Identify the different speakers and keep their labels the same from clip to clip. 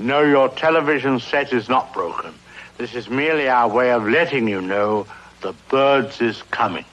Speaker 1: No, your television set is not broken. This is merely our way of letting you know the birds is coming.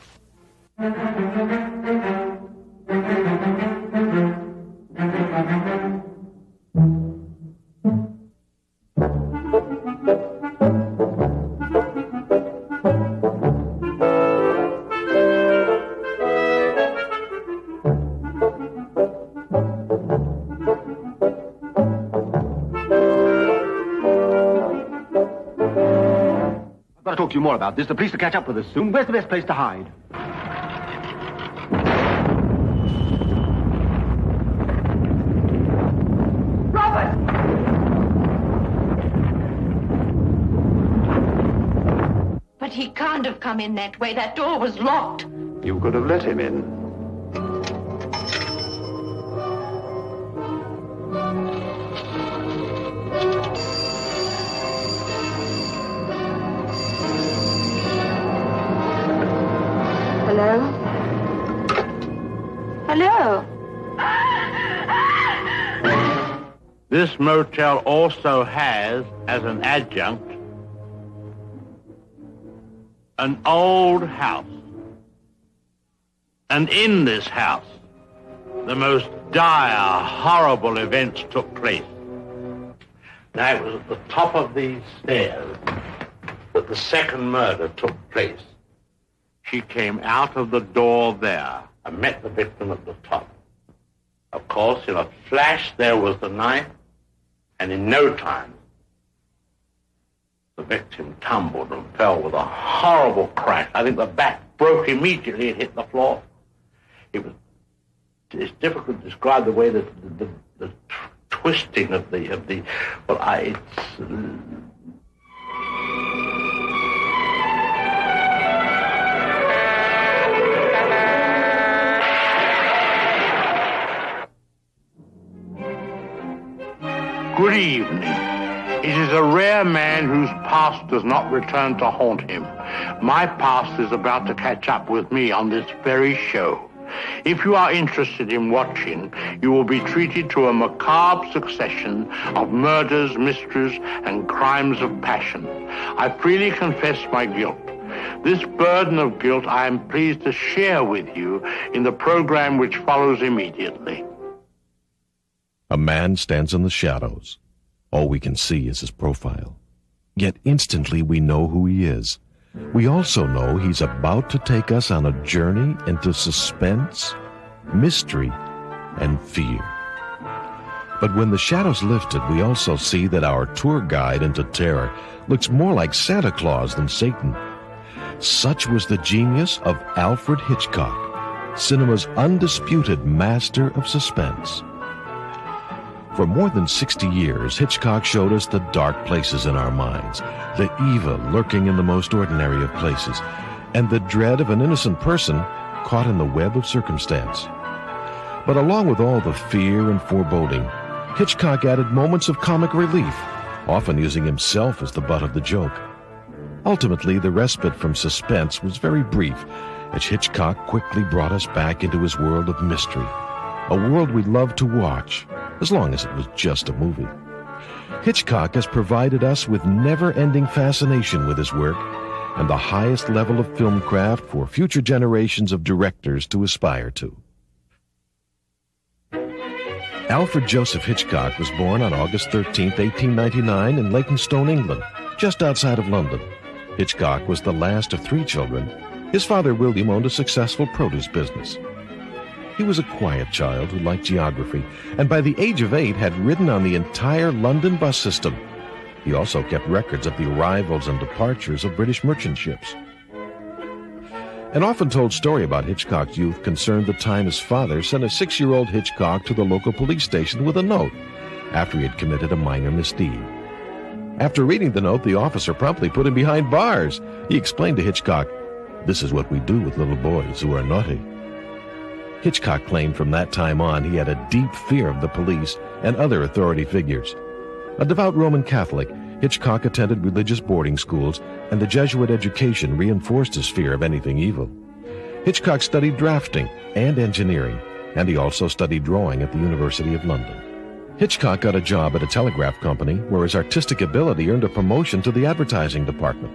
Speaker 2: Talk to you more about this. The police will catch up with us soon. Where's the best place to hide?
Speaker 3: Robert! But he can't have come in that way. That door was locked.
Speaker 2: You could have let him in.
Speaker 3: Hello? Hello?
Speaker 1: This motel also has, as an adjunct, an old house. And in this house, the most dire, horrible events took place. Now, it was at the top of these stairs that the second murder took place. She came out of the door there and met the victim at the top. Of course, in a flash, there was the knife, and in no time, the victim tumbled and fell with a horrible crash. I think the back broke immediately and hit the floor. It's difficult to describe the way that the twisting of the Good evening. It is a rare man whose past does not return to haunt him. My past is about to catch up with me on this very show. If you are interested in watching, you will be treated to a macabre succession of murders, mysteries, and crimes of passion. I freely confess my guilt. This burden of guilt I am pleased to share with you in the program which follows immediately.
Speaker 4: A man stands in the shadows. All we can see is his profile. Yet instantly we know who he is. We also know he's about to take us on a journey into suspense, mystery, and fear. But when the shadows lifted, we also see that our tour guide into terror looks more like Santa Claus than Satan. Such was the genius of Alfred Hitchcock, cinema's undisputed master of suspense. For more than 60 years, Hitchcock showed us the dark places in our minds, the evil lurking in the most ordinary of places, and the dread of an innocent person caught in the web of circumstance. But along with all the fear and foreboding, Hitchcock added moments of comic relief, often using himself as the butt of the joke. Ultimately, the respite from suspense was very brief, as Hitchcock quickly brought us back into his world of mystery, a world we loved to watch, as long as it was just a movie. Hitchcock has provided us with never-ending fascination with his work and the highest level of film craft for future generations of directors to aspire to. Alfred Joseph Hitchcock was born on August 13, 1899 in Leytonstone, England, just outside of London. Hitchcock was the last of 3 children. His father, William, owned a successful produce business. He was a quiet child who liked geography, and by the age of 8 had ridden on the entire London bus system. He also kept records of the arrivals and departures of British merchant ships. An often-told story about Hitchcock's youth concerned the time his father sent a 6-year-old Hitchcock to the local police station with a note after he had committed a minor misdeed. After reading the note, the officer promptly put him behind bars. He explained to Hitchcock, "This is what we do with little boys who are naughty." Hitchcock claimed from that time on he had a deep fear of the police and other authority figures. A devout Roman Catholic, Hitchcock attended religious boarding schools, and the Jesuit education reinforced his fear of anything evil. Hitchcock studied drafting and engineering, and he also studied drawing at the University of London. Hitchcock got a job at a telegraph company where his artistic ability earned a promotion to the advertising department.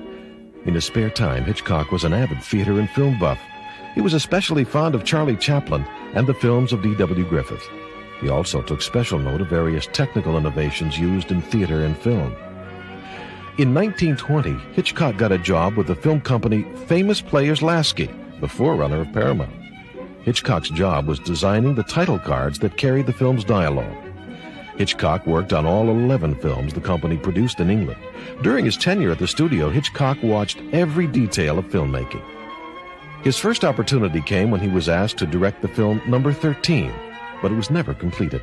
Speaker 4: In his spare time, Hitchcock was an avid theater and film buff. He was especially fond of Charlie Chaplin and the films of D.W. Griffith. He also took special note of various technical innovations used in theater and film. In 1920, Hitchcock got a job with the film company Famous Players Lasky, the forerunner of Paramount. Hitchcock's job was designing the title cards that carried the film's dialogue. Hitchcock worked on all 11 films the company produced in England. During his tenure at the studio, Hitchcock watched every detail of filmmaking. His first opportunity came when he was asked to direct the film Number 13, but it was never completed.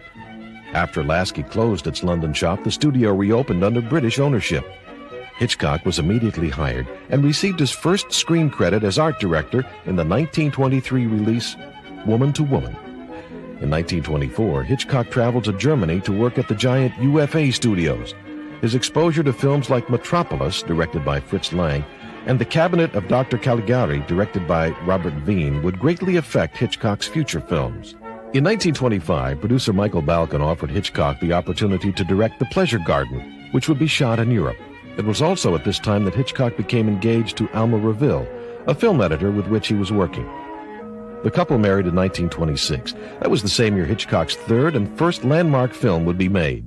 Speaker 4: After Lasky closed its London shop, the studio reopened under British ownership. Hitchcock was immediately hired and received his first screen credit as art director in the 1923 release Woman to Woman. In 1924, Hitchcock traveled to Germany to work at the giant UFA studios. His exposure to films like Metropolis, directed by Fritz Lang, and The Cabinet of Dr. Caligari, directed by Robert Veen, would greatly affect Hitchcock's future films. In 1925, producer Michael Balcon offered Hitchcock the opportunity to direct The Pleasure Garden, which would be shot in Europe. It was also at this time that Hitchcock became engaged to Alma Reville, a film editor with which he was working. The couple married in 1926. That was the same year Hitchcock's third and first landmark film would be made.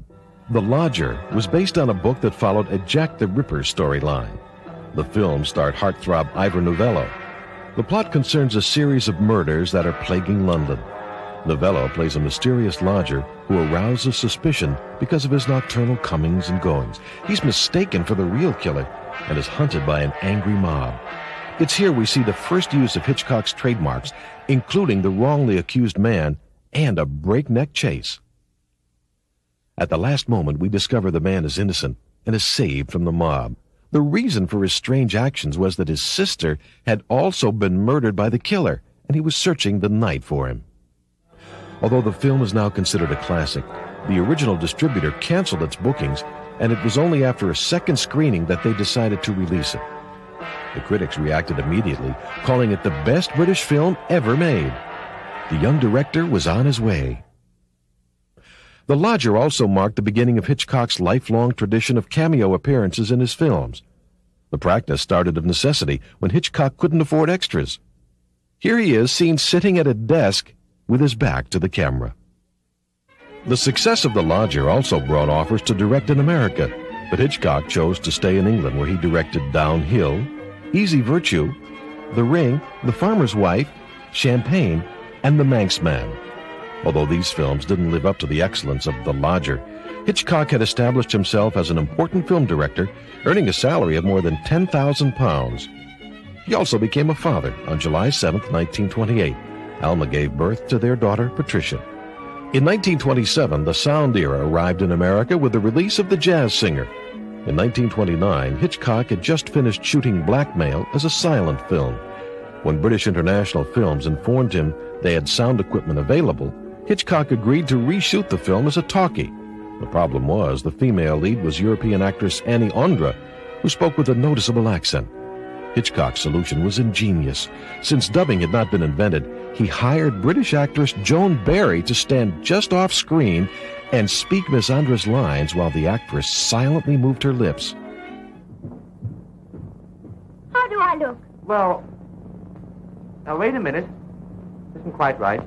Speaker 4: The Lodger was based on a book that followed a Jack the Ripper storyline. The film starred heartthrob Ivor Novello. The plot concerns a series of murders that are plaguing London. Novello plays a mysterious lodger who arouses suspicion because of his nocturnal comings and goings. He's mistaken for the real killer and is hunted by an angry mob. It's here we see the first use of Hitchcock's trademarks, including the wrongly accused man and a breakneck chase. At the last moment, we discover the man is innocent and is saved from the mob. The reason for his strange actions was that his sister had also been murdered by the killer, and he was searching the night for him. Although the film is now considered a classic, the original distributor canceled its bookings, and it was only after a second screening that they decided to release it. The critics reacted immediately, calling it the best British film ever made. The young director was on his way. The Lodger also marked the beginning of Hitchcock's lifelong tradition of cameo appearances in his films. The practice started of necessity when Hitchcock couldn't afford extras. Here he is seen sitting at a desk with his back to the camera. The success of The Lodger also brought offers to direct in America, but Hitchcock chose to stay in England, where he directed Downhill, Easy Virtue, The Ring, The Farmer's Wife, Champagne, and The Manx Man. Although these films didn't live up to the excellence of The Lodger, Hitchcock had established himself as an important film director, earning a salary of more than £10,000. He also became a father on July 7, 1928. Alma gave birth to their daughter, Patricia. In 1927, the sound era arrived in America with the release of The Jazz Singer. In 1929, Hitchcock had just finished shooting Blackmail as a silent film. When British International Films informed him they had sound equipment available, Hitchcock agreed to reshoot the film as a talkie. The problem was the female lead was European actress Annie Ondra, who spoke with a noticeable accent. Hitchcock's solution was ingenious. Since dubbing had not been invented, he hired British actress Joan Barry to stand just off screen and speak Miss Ondra's lines while the actress silently moved her lips.
Speaker 3: How do I look?
Speaker 2: Well, now wait a minute. Isn't quite right.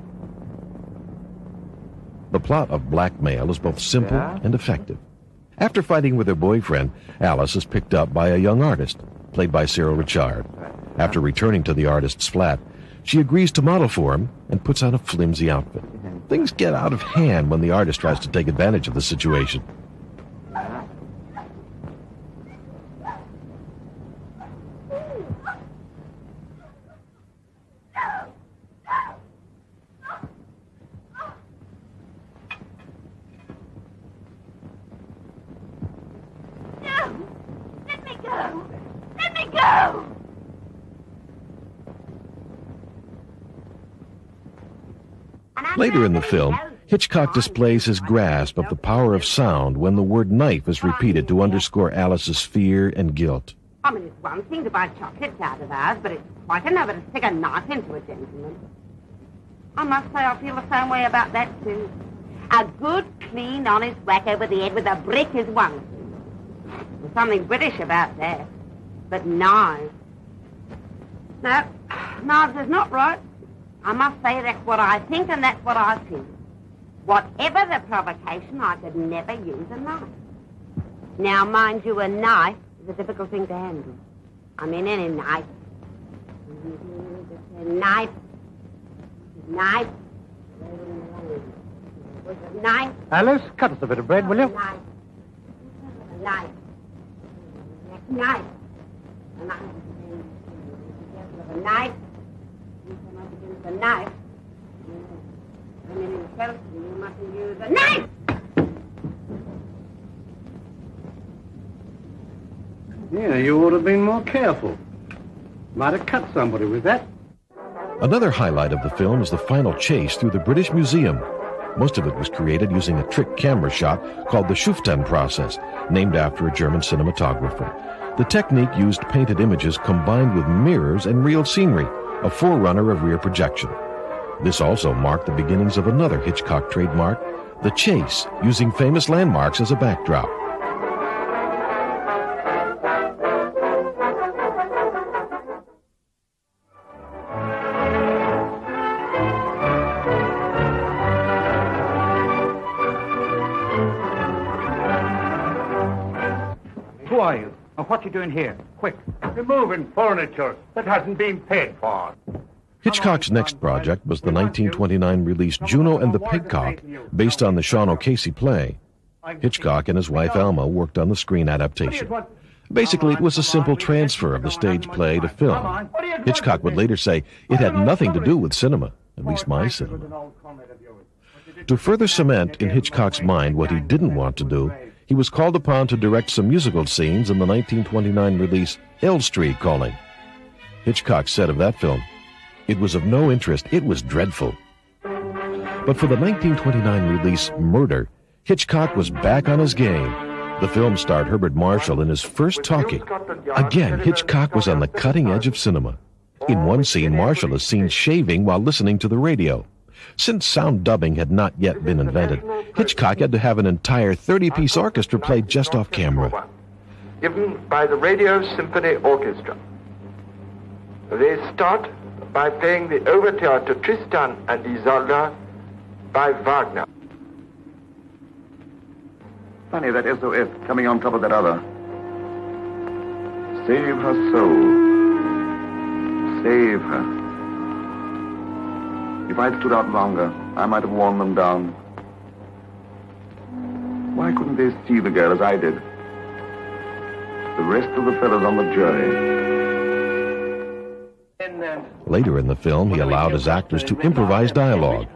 Speaker 4: The plot of Blackmail is both simple and effective. After fighting with her boyfriend, Alice is picked up by a young artist, played by Cyril Richard. After returning to the artist's flat, she agrees to model for him and puts on a flimsy outfit. Things get out of hand when the artist tries to take advantage of the situation. Later in the film, Hitchcock displays his grasp of the power of sound when the word knife is repeated to underscore Alice's fear and guilt.
Speaker 5: I mean, it's one thing to buy chocolates out of ours, but it's quite another to stick a knife into a gentleman. I must say I feel the same way about that, too. A good, clean, honest whack over the head with a brick is one. There's something British about that. But knives. No, knives is not right. I must say that's what I think and that's what I feel. Whatever the provocation, I could never use a knife. Now, mind you, a knife is a difficult thing to handle. I mean, any knife. A knife. Knife. Knife.
Speaker 2: Alice, cut us a bit of bread, will you?
Speaker 5: Knife. Knife. Knife. A knife. A knife. A knife. And in Chelsea, you mustn't use a knife!
Speaker 2: Yeah, you ought to have been more careful. Might have cut somebody with that.
Speaker 4: Another highlight of the film is the final chase through the British Museum. Most of it was created using a trick camera shot called the Schuften process, named after a German cinematographer. The technique used painted images combined with mirrors and real scenery, a forerunner of rear projection. This also marked the beginnings of another Hitchcock trademark, the chase, using famous landmarks as a backdrop.
Speaker 2: Who are you? And what you doing here? Quick.
Speaker 1: Removing furniture that hasn't been paid for.
Speaker 4: Hitchcock's next project was the 1929 release Juno and the Peacock, based on the Sean O'Casey play. Hitchcock and his wife Alma worked on the screen adaptation. Basically, it was a simple transfer of the stage play to film. Hitchcock would later say it had nothing to do with cinema, at least my cinema. To further cement in Hitchcock's mind what he didn't want to do, he was called upon to direct some musical scenes in the 1929 release L Street Calling. Hitchcock said of that film, "It was of no interest. It was dreadful." But for the 1929 release Murder, Hitchcock was back on his game. The film starred Herbert Marshall in his first talkie. Again, Hitchcock was on the cutting edge of cinema. In one scene, Marshall is seen shaving while listening to the radio. Since sound dubbing had not yet been invented, Hitchcock had to have an entire 30-piece orchestra played just off camera.
Speaker 6: Given by the Radio Symphony Orchestra. They start by playing the overture to Tristan and Isolde by Wagner.
Speaker 7: Funny, that SOS coming on top of that other. Save her soul. Save her. If I'd stood out longer, I might have worn them down. Why couldn't they see the girl as I did? The rest of the fellows on the jury.
Speaker 4: Later in the film, he allowed his actors to improvise dialogue.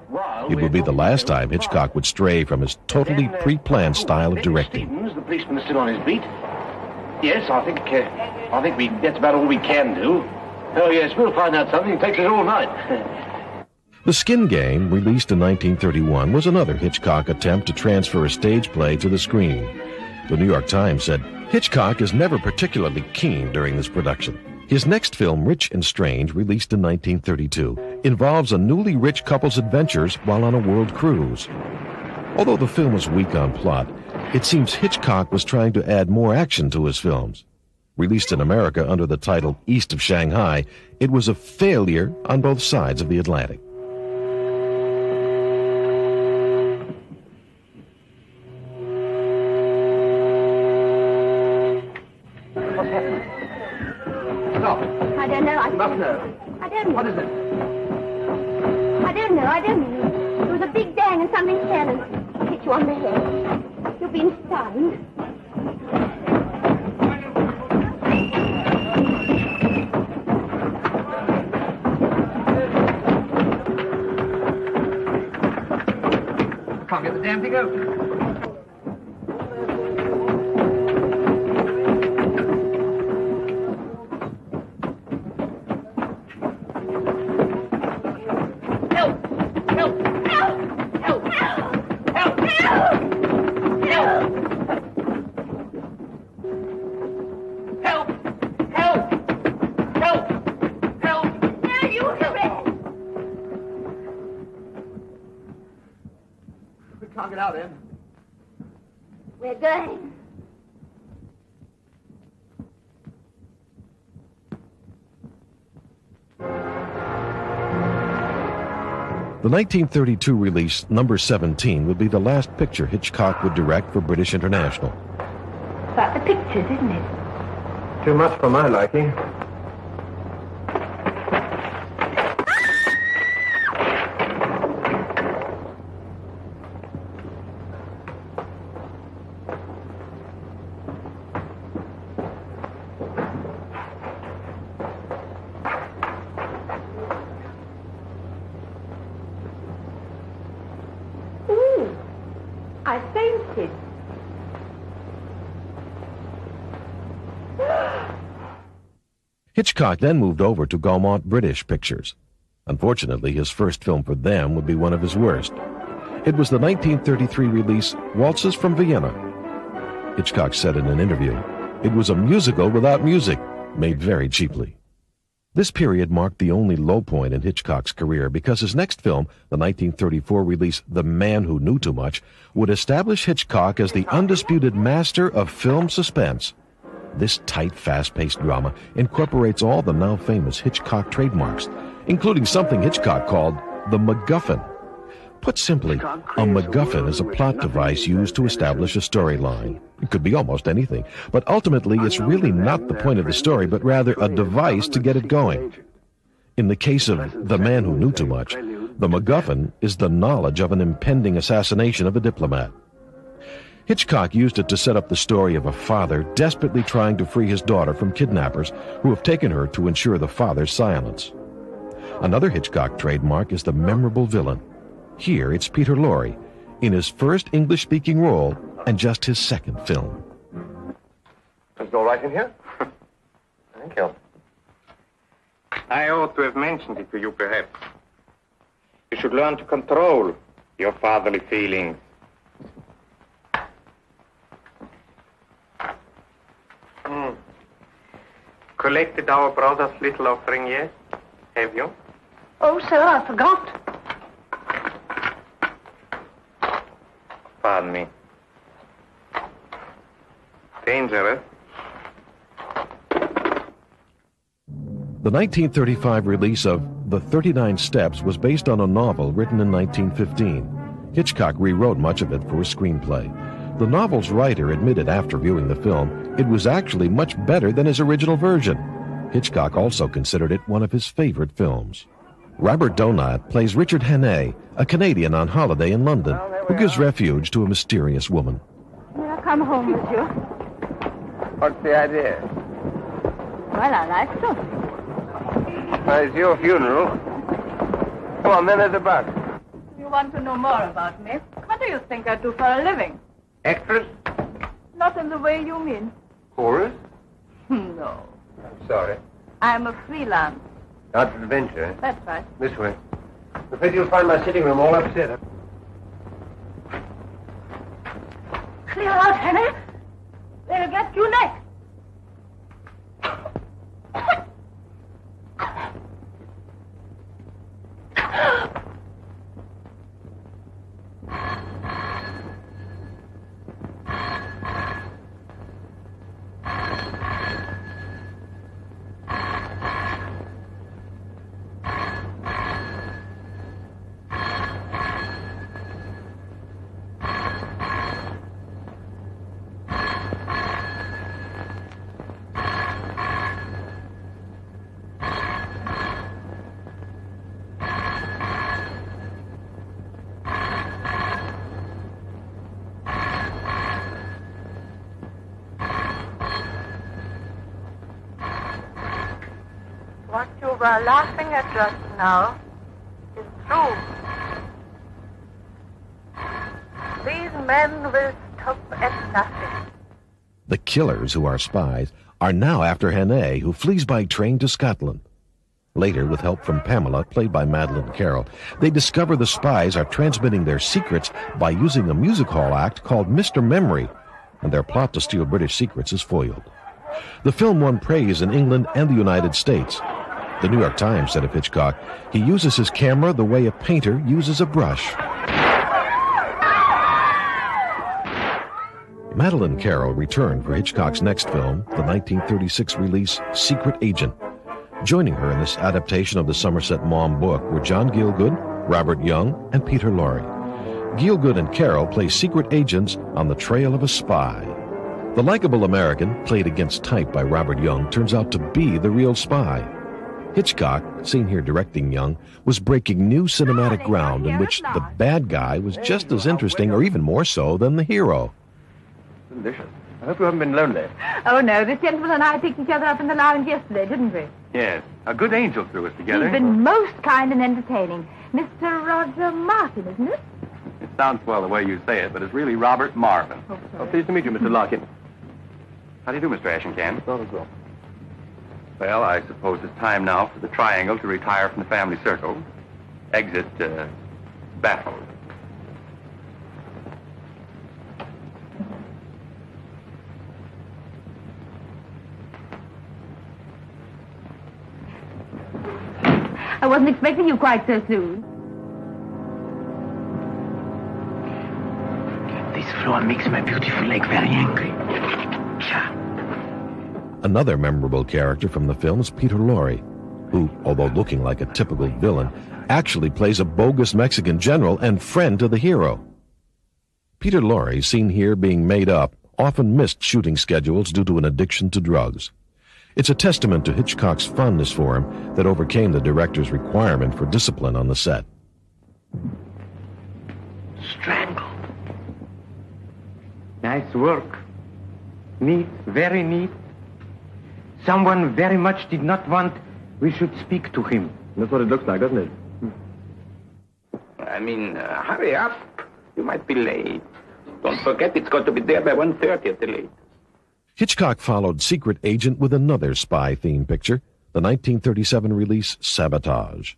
Speaker 4: It would be the last time Hitchcock would stray from his totally pre-planned style of directing.
Speaker 8: The policeman is still on his beat. Yes, I think that's about all we can do. Oh yes, we'll find out something. It takes us all night.
Speaker 4: The Skin Game, released in 1931, was another Hitchcock attempt to transfer a stage play to the screen. The New York Times said, Hitchcock is never particularly keen during this production. His next film, Rich and Strange, released in 1932, involves a newly rich couple's adventures while on a world cruise. Although the film was weak on plot, it seems Hitchcock was trying to add more action to his films. Released in America under the title East of Shanghai, it was a failure on both sides of the Atlantic.
Speaker 5: I don't know. I
Speaker 2: Must know.
Speaker 5: I don't know.
Speaker 2: What is it?
Speaker 5: I don't know. There was a big bang and something fell and hit you on the head. You've been stunned.
Speaker 2: Can't get the damn thing open.
Speaker 8: can't get out, Ed.
Speaker 5: We're going.
Speaker 4: The 1932 release, number 17, would be the last picture Hitchcock would direct for British International.
Speaker 3: About the pictures, isn't it?
Speaker 2: Too much for my liking.
Speaker 4: Hitchcock then moved over to Gaumont British Pictures. Unfortunately, his first film for them would be one of his worst. It was the 1933 release Waltzes from Vienna. Hitchcock said in an interview, "It was a musical without music, made very cheaply." This period marked the only low point in Hitchcock's career because his next film, the 1934 release The Man Who Knew Too Much, would establish Hitchcock as the undisputed master of film suspense. This tight, fast-paced drama incorporates all the now famous Hitchcock trademarks, including something Hitchcock called the Macguffin. Put simply, a Macguffin is a plot device used to establish a storyline. It could be almost anything, but ultimately it's really not the point of the story, but rather a device to get it going. In the case of The Man Who Knew Too Much, the Macguffin is the knowledge of an impending assassination of a diplomat. Hitchcock used it to set up the story of a father desperately trying to free his daughter from kidnappers who have taken her to ensure the father's silence. Another Hitchcock trademark is the memorable villain. Here it's Peter Laurie, in his first English-speaking role and just his second film.
Speaker 6: Is it all right in here? Thank you.
Speaker 9: I ought to have mentioned it to you, perhaps. You should learn to control your fatherly feelings. Collected our brother's little offering yet? Have you?
Speaker 3: Oh, sir, I forgot.
Speaker 9: Pardon me. Dangerous.
Speaker 4: The 1935 release of The 39 Steps was based on a novel written in 1915. Hitchcock rewrote much of it for a screenplay. The novel's writer admitted after viewing the film it was actually much better than his original version. Hitchcock also considered it one of his favorite films. Robert Donat plays Richard Hannay, a Canadian on holiday in London, who gives refuge to a mysterious woman.
Speaker 5: May I come home with you?
Speaker 6: What's the idea?
Speaker 5: Well, I like so.
Speaker 6: It's your funeral. Come on, then, there's a bus.
Speaker 10: You want to know more about me? What do you think I do for a living?
Speaker 6: Actress?
Speaker 10: Not in the way you mean.
Speaker 6: Chorus?
Speaker 10: No.
Speaker 6: I'm sorry.
Speaker 10: I'm a freelance.
Speaker 6: Out to adventure, eh?
Speaker 10: That's right.
Speaker 6: This way.
Speaker 2: I'm afraid you'll find my sitting room all upset.
Speaker 3: Clear out, Hannah. They'll get you next.
Speaker 10: What you were laughing at just now is true. These men will stop at nothing.
Speaker 4: The killers, who are spies, are now after Hannay, who flees by train to Scotland. Later, with help from Pamela, played by Madeleine Carroll, they discover the spies are transmitting their secrets by using a music hall act called Mr. Memory, and their plot to steal British secrets is foiled. The film won praise in England and the United States. The New York Times said of Hitchcock, he uses his camera the way a painter uses a brush. Madeleine Carroll returned for Hitchcock's next film, the 1936 release Secret Agent. Joining her in this adaptation of the Somerset Maugham book were John Gielgud, Robert Young, and Peter Laurie. Gielgud and Carroll play secret agents on the trail of a spy. The likable American, played against type by Robert Young, turns out to be the real spy. Hitchcock, seen here directing Young, was breaking new cinematic ground in which the bad guy was just as interesting or even more so than the hero.
Speaker 11: Delicious. I hope you haven't been lonely.
Speaker 10: Oh, no. This gentleman and I picked each other up in the lounge yesterday, didn't we?
Speaker 11: Yes. A good angel threw us together.
Speaker 10: He's been most kind and entertaining. Mr. Roger Martin, isn't it?
Speaker 11: It sounds well the way you say it, but it's really Robert Marvin.
Speaker 10: Oh,
Speaker 11: pleased to meet you, Mr. Larkin. How do you do, Mr. Ashencan? Not as well. Well, I suppose it's time now for the triangle to retire from the family circle. Exit, baffled.
Speaker 10: I wasn't expecting you quite so soon.
Speaker 12: This floor makes my beautiful leg very angry.
Speaker 4: Another memorable character from the film is Peter Laurie, who, although looking like a typical villain, actually plays a bogus Mexican general and friend to the hero. Peter Laurie, seen here being made up, often missed shooting schedules due to an addiction to drugs. It's a testament to Hitchcock's fondness for him that overcame the director's requirement for discipline on the set.
Speaker 12: Strangled. Nice work. Neat, very neat. Someone very much did not want we should speak to him.
Speaker 11: That's what it looks like, doesn't it?
Speaker 8: I mean, hurry up. You might be late. Don't forget it's got to be there by 1:30 at the latest.
Speaker 4: Hitchcock followed Secret Agent with another spy-themed picture, the 1937 release Sabotage.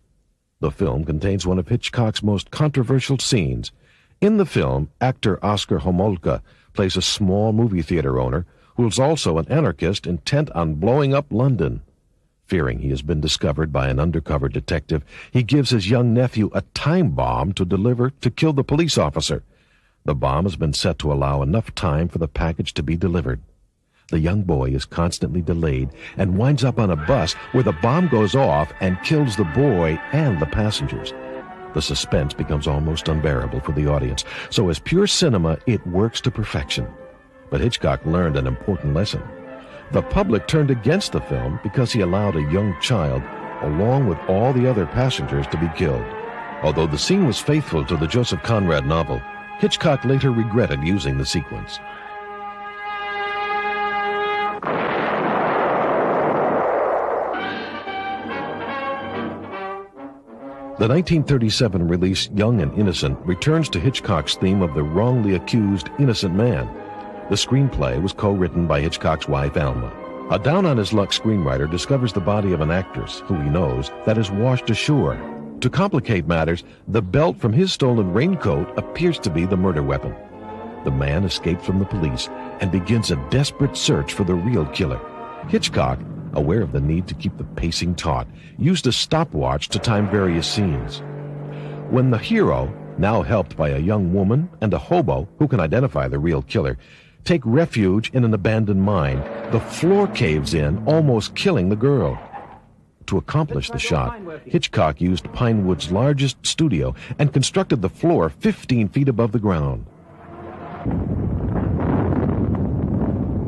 Speaker 4: The film contains one of Hitchcock's most controversial scenes. In the film, actor Oscar Homolka plays a small movie theater owner who is also an anarchist intent on blowing up London. Fearing he has been discovered by an undercover detective, he gives his young nephew a time bomb to deliver to kill the police officer. The bomb has been set to allow enough time for the package to be delivered. The young boy is constantly delayed and winds up on a bus where the bomb goes off and kills the boy and the passengers. The suspense becomes almost unbearable for the audience, so as pure cinema, it works to perfection. But Hitchcock learned an important lesson. The public turned against the film because he allowed a young child, along with all the other passengers, to be killed. Although the scene was faithful to the Joseph Conrad novel, Hitchcock later regretted using the sequence. The 1937 release Young and Innocent returns to Hitchcock's theme of the wrongly accused innocent man. The screenplay was co-written by Hitchcock's wife, Alma. A down-on-his-luck screenwriter discovers the body of an actress, who he knows, that is washed ashore. To complicate matters, the belt from his stolen raincoat appears to be the murder weapon. The man escapes from the police and begins a desperate search for the real killer. Hitchcock, aware of the need to keep the pacing taut, used a stopwatch to time various scenes. When the hero, now helped by a young woman and a hobo who can identify the real killer, take refuge in an abandoned mine, the floor caves in, almost killing the girl. To accomplish the shot, Hitchcock used Pinewood's largest studio and constructed the floor 15 feet above the ground.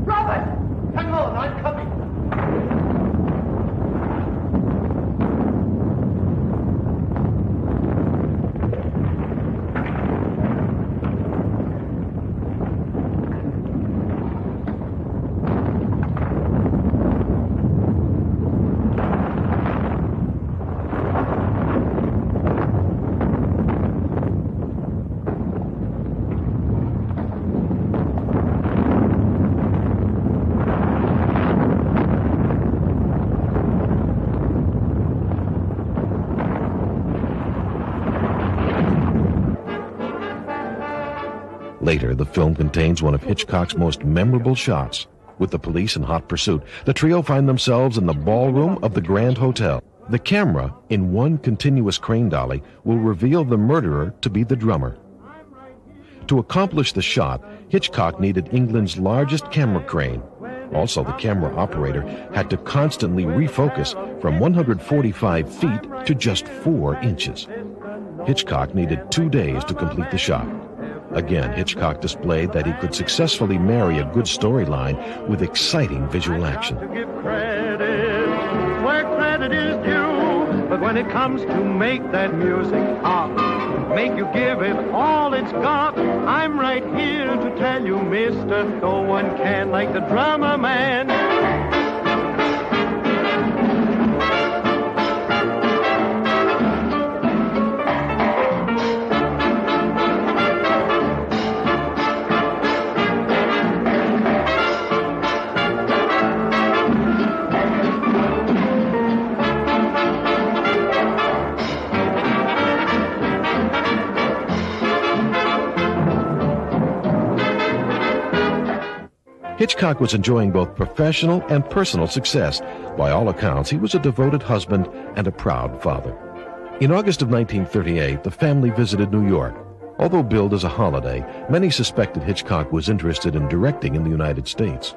Speaker 12: Robert! Hang on, I'm coming.
Speaker 4: Later, the film contains one of Hitchcock's most memorable shots. With the police in hot pursuit, the trio find themselves in the ballroom of the Grand Hotel. The camera, in one continuous crane dolly, will reveal the murderer to be the drummer. To accomplish the shot, Hitchcock needed England's largest camera crane. Also, the camera operator had to constantly refocus from 145 feet to just 4 inches. Hitchcock needed 2 days to complete the shot. Again, Hitchcock displayed that he could successfully marry a good storyline with exciting visual action.
Speaker 13: Give credit where credit is due, but when it comes to make that music pop, make you give it all it's got, I'm right here to tell you, mister, no one can like the drummer man.
Speaker 4: Hitchcock was enjoying both professional and personal success. By all accounts, he was a devoted husband and a proud father. In August of 1938, the family visited New York. Although billed as a holiday, many suspected Hitchcock was interested in directing in the United States.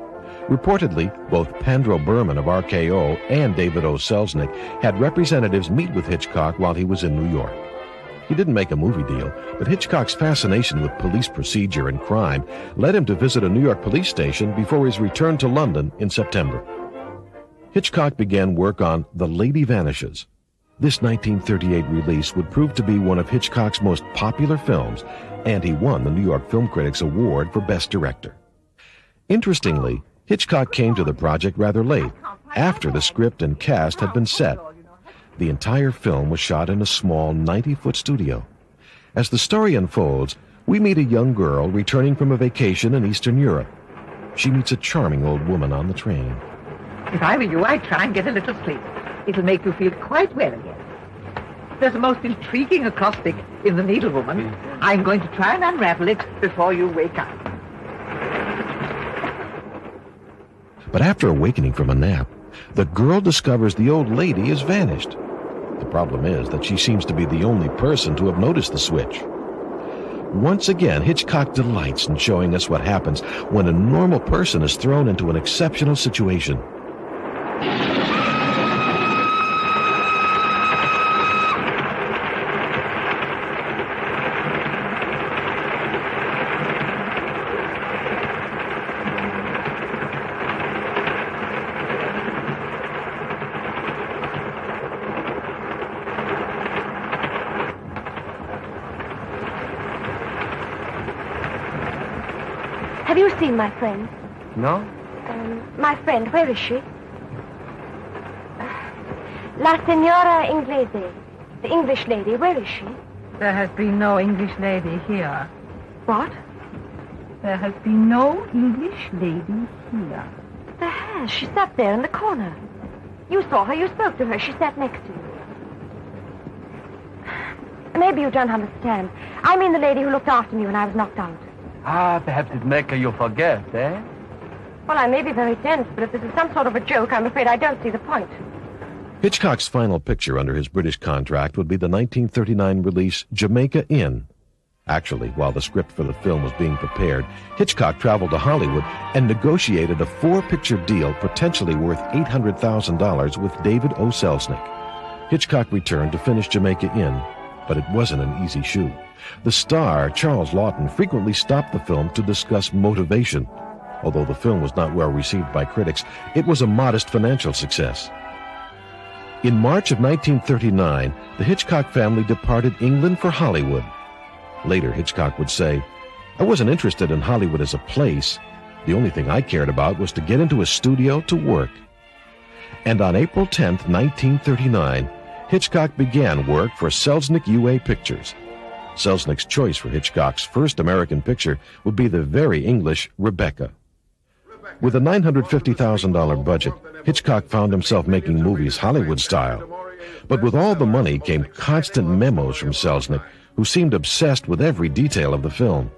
Speaker 4: Reportedly, both Pandro Bergman of RKO and David O. Selznick had representatives meet with Hitchcock while he was in New York. He didn't make a movie deal, but Hitchcock's fascination with police procedure and crime led him to visit a New York police station before his return to London in September. Hitchcock began work on The Lady Vanishes. This 1938 release would prove to be one of Hitchcock's most popular films, and he won the New York Film Critics Award for Best Director. Interestingly, Hitchcock came to the project rather late, after the script and cast had been set. The entire film was shot in a small 90-foot studio. As the story unfolds, we meet a young girl returning from a vacation in Eastern Europe. She meets a charming old woman on the train.
Speaker 14: If I were you, I'd try and get a little sleep. It'll make you feel quite well again. There's a most intriguing acrostic in The Needlewoman. I'm going to try and unravel it before you wake up.
Speaker 4: But after awakening from a nap, the girl discovers the old lady has vanished. The problem is that she seems to be the only person to have noticed the switch. Once again, Hitchcock delights in showing us what happens when a normal person is thrown into an exceptional situation.
Speaker 15: Have you seen my friend?
Speaker 12: No?
Speaker 15: My friend, where is she? La Signora Inglese, the English lady, where is she?
Speaker 10: There has been no English lady here.
Speaker 15: What?
Speaker 10: There has been no English lady here.
Speaker 15: There has. She sat there in the corner. You saw her, you spoke to her, she sat next to you. Maybe you don't understand. I mean the lady who looked after me when I was knocked out.
Speaker 12: Ah, perhaps it make you forget, eh?
Speaker 15: Well, I may be very dense, but if this is some sort of a joke, I'm afraid I don't see the point.
Speaker 4: Hitchcock's final picture under his British contract would be the 1939 release Jamaica Inn. Actually, while the script for the film was being prepared, Hitchcock traveled to Hollywood and negotiated a 4-picture deal potentially worth $800,000 with David O. Selznick. Hitchcock returned to finish Jamaica Inn, but it wasn't an easy shoot. The star, Charles Laughton, frequently stopped the film to discuss motivation. Although the film was not well received by critics, it was a modest financial success. In March of 1939, the Hitchcock family departed England for Hollywood. Later, Hitchcock would say, "I wasn't interested in Hollywood as a place. The only thing I cared about was to get into a studio to work." And on April 10, 1939, Hitchcock began work for Selznick UA Pictures. Selznick's choice for Hitchcock's first American picture would be the very English Rebecca. With a $950,000 budget, Hitchcock found himself making movies Hollywood style. But with all the money came constant memos from Selznick, who seemed obsessed with every detail of the film.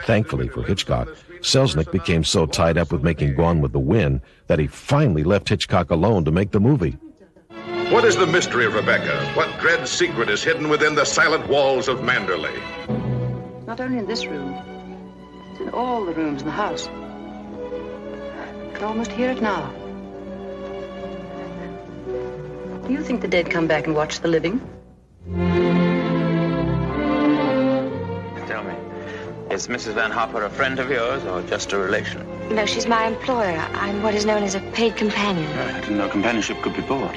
Speaker 4: Thankfully for Hitchcock, Selznick became so tied up with making Gone with the Wind that he finally left Hitchcock alone to make the movie.
Speaker 16: What is the mystery of Rebecca? What dread secret is hidden within the silent walls of Manderley? Not only in this room, it's in all the rooms in the house. I can almost hear it now. Do you think the dead come back and watch the living?
Speaker 17: Tell me, is Mrs. Van Hopper a friend of yours or just a relation?
Speaker 15: No, she's my employer. I'm what is known as a paid companion.
Speaker 17: I didn't know companionship could be bought.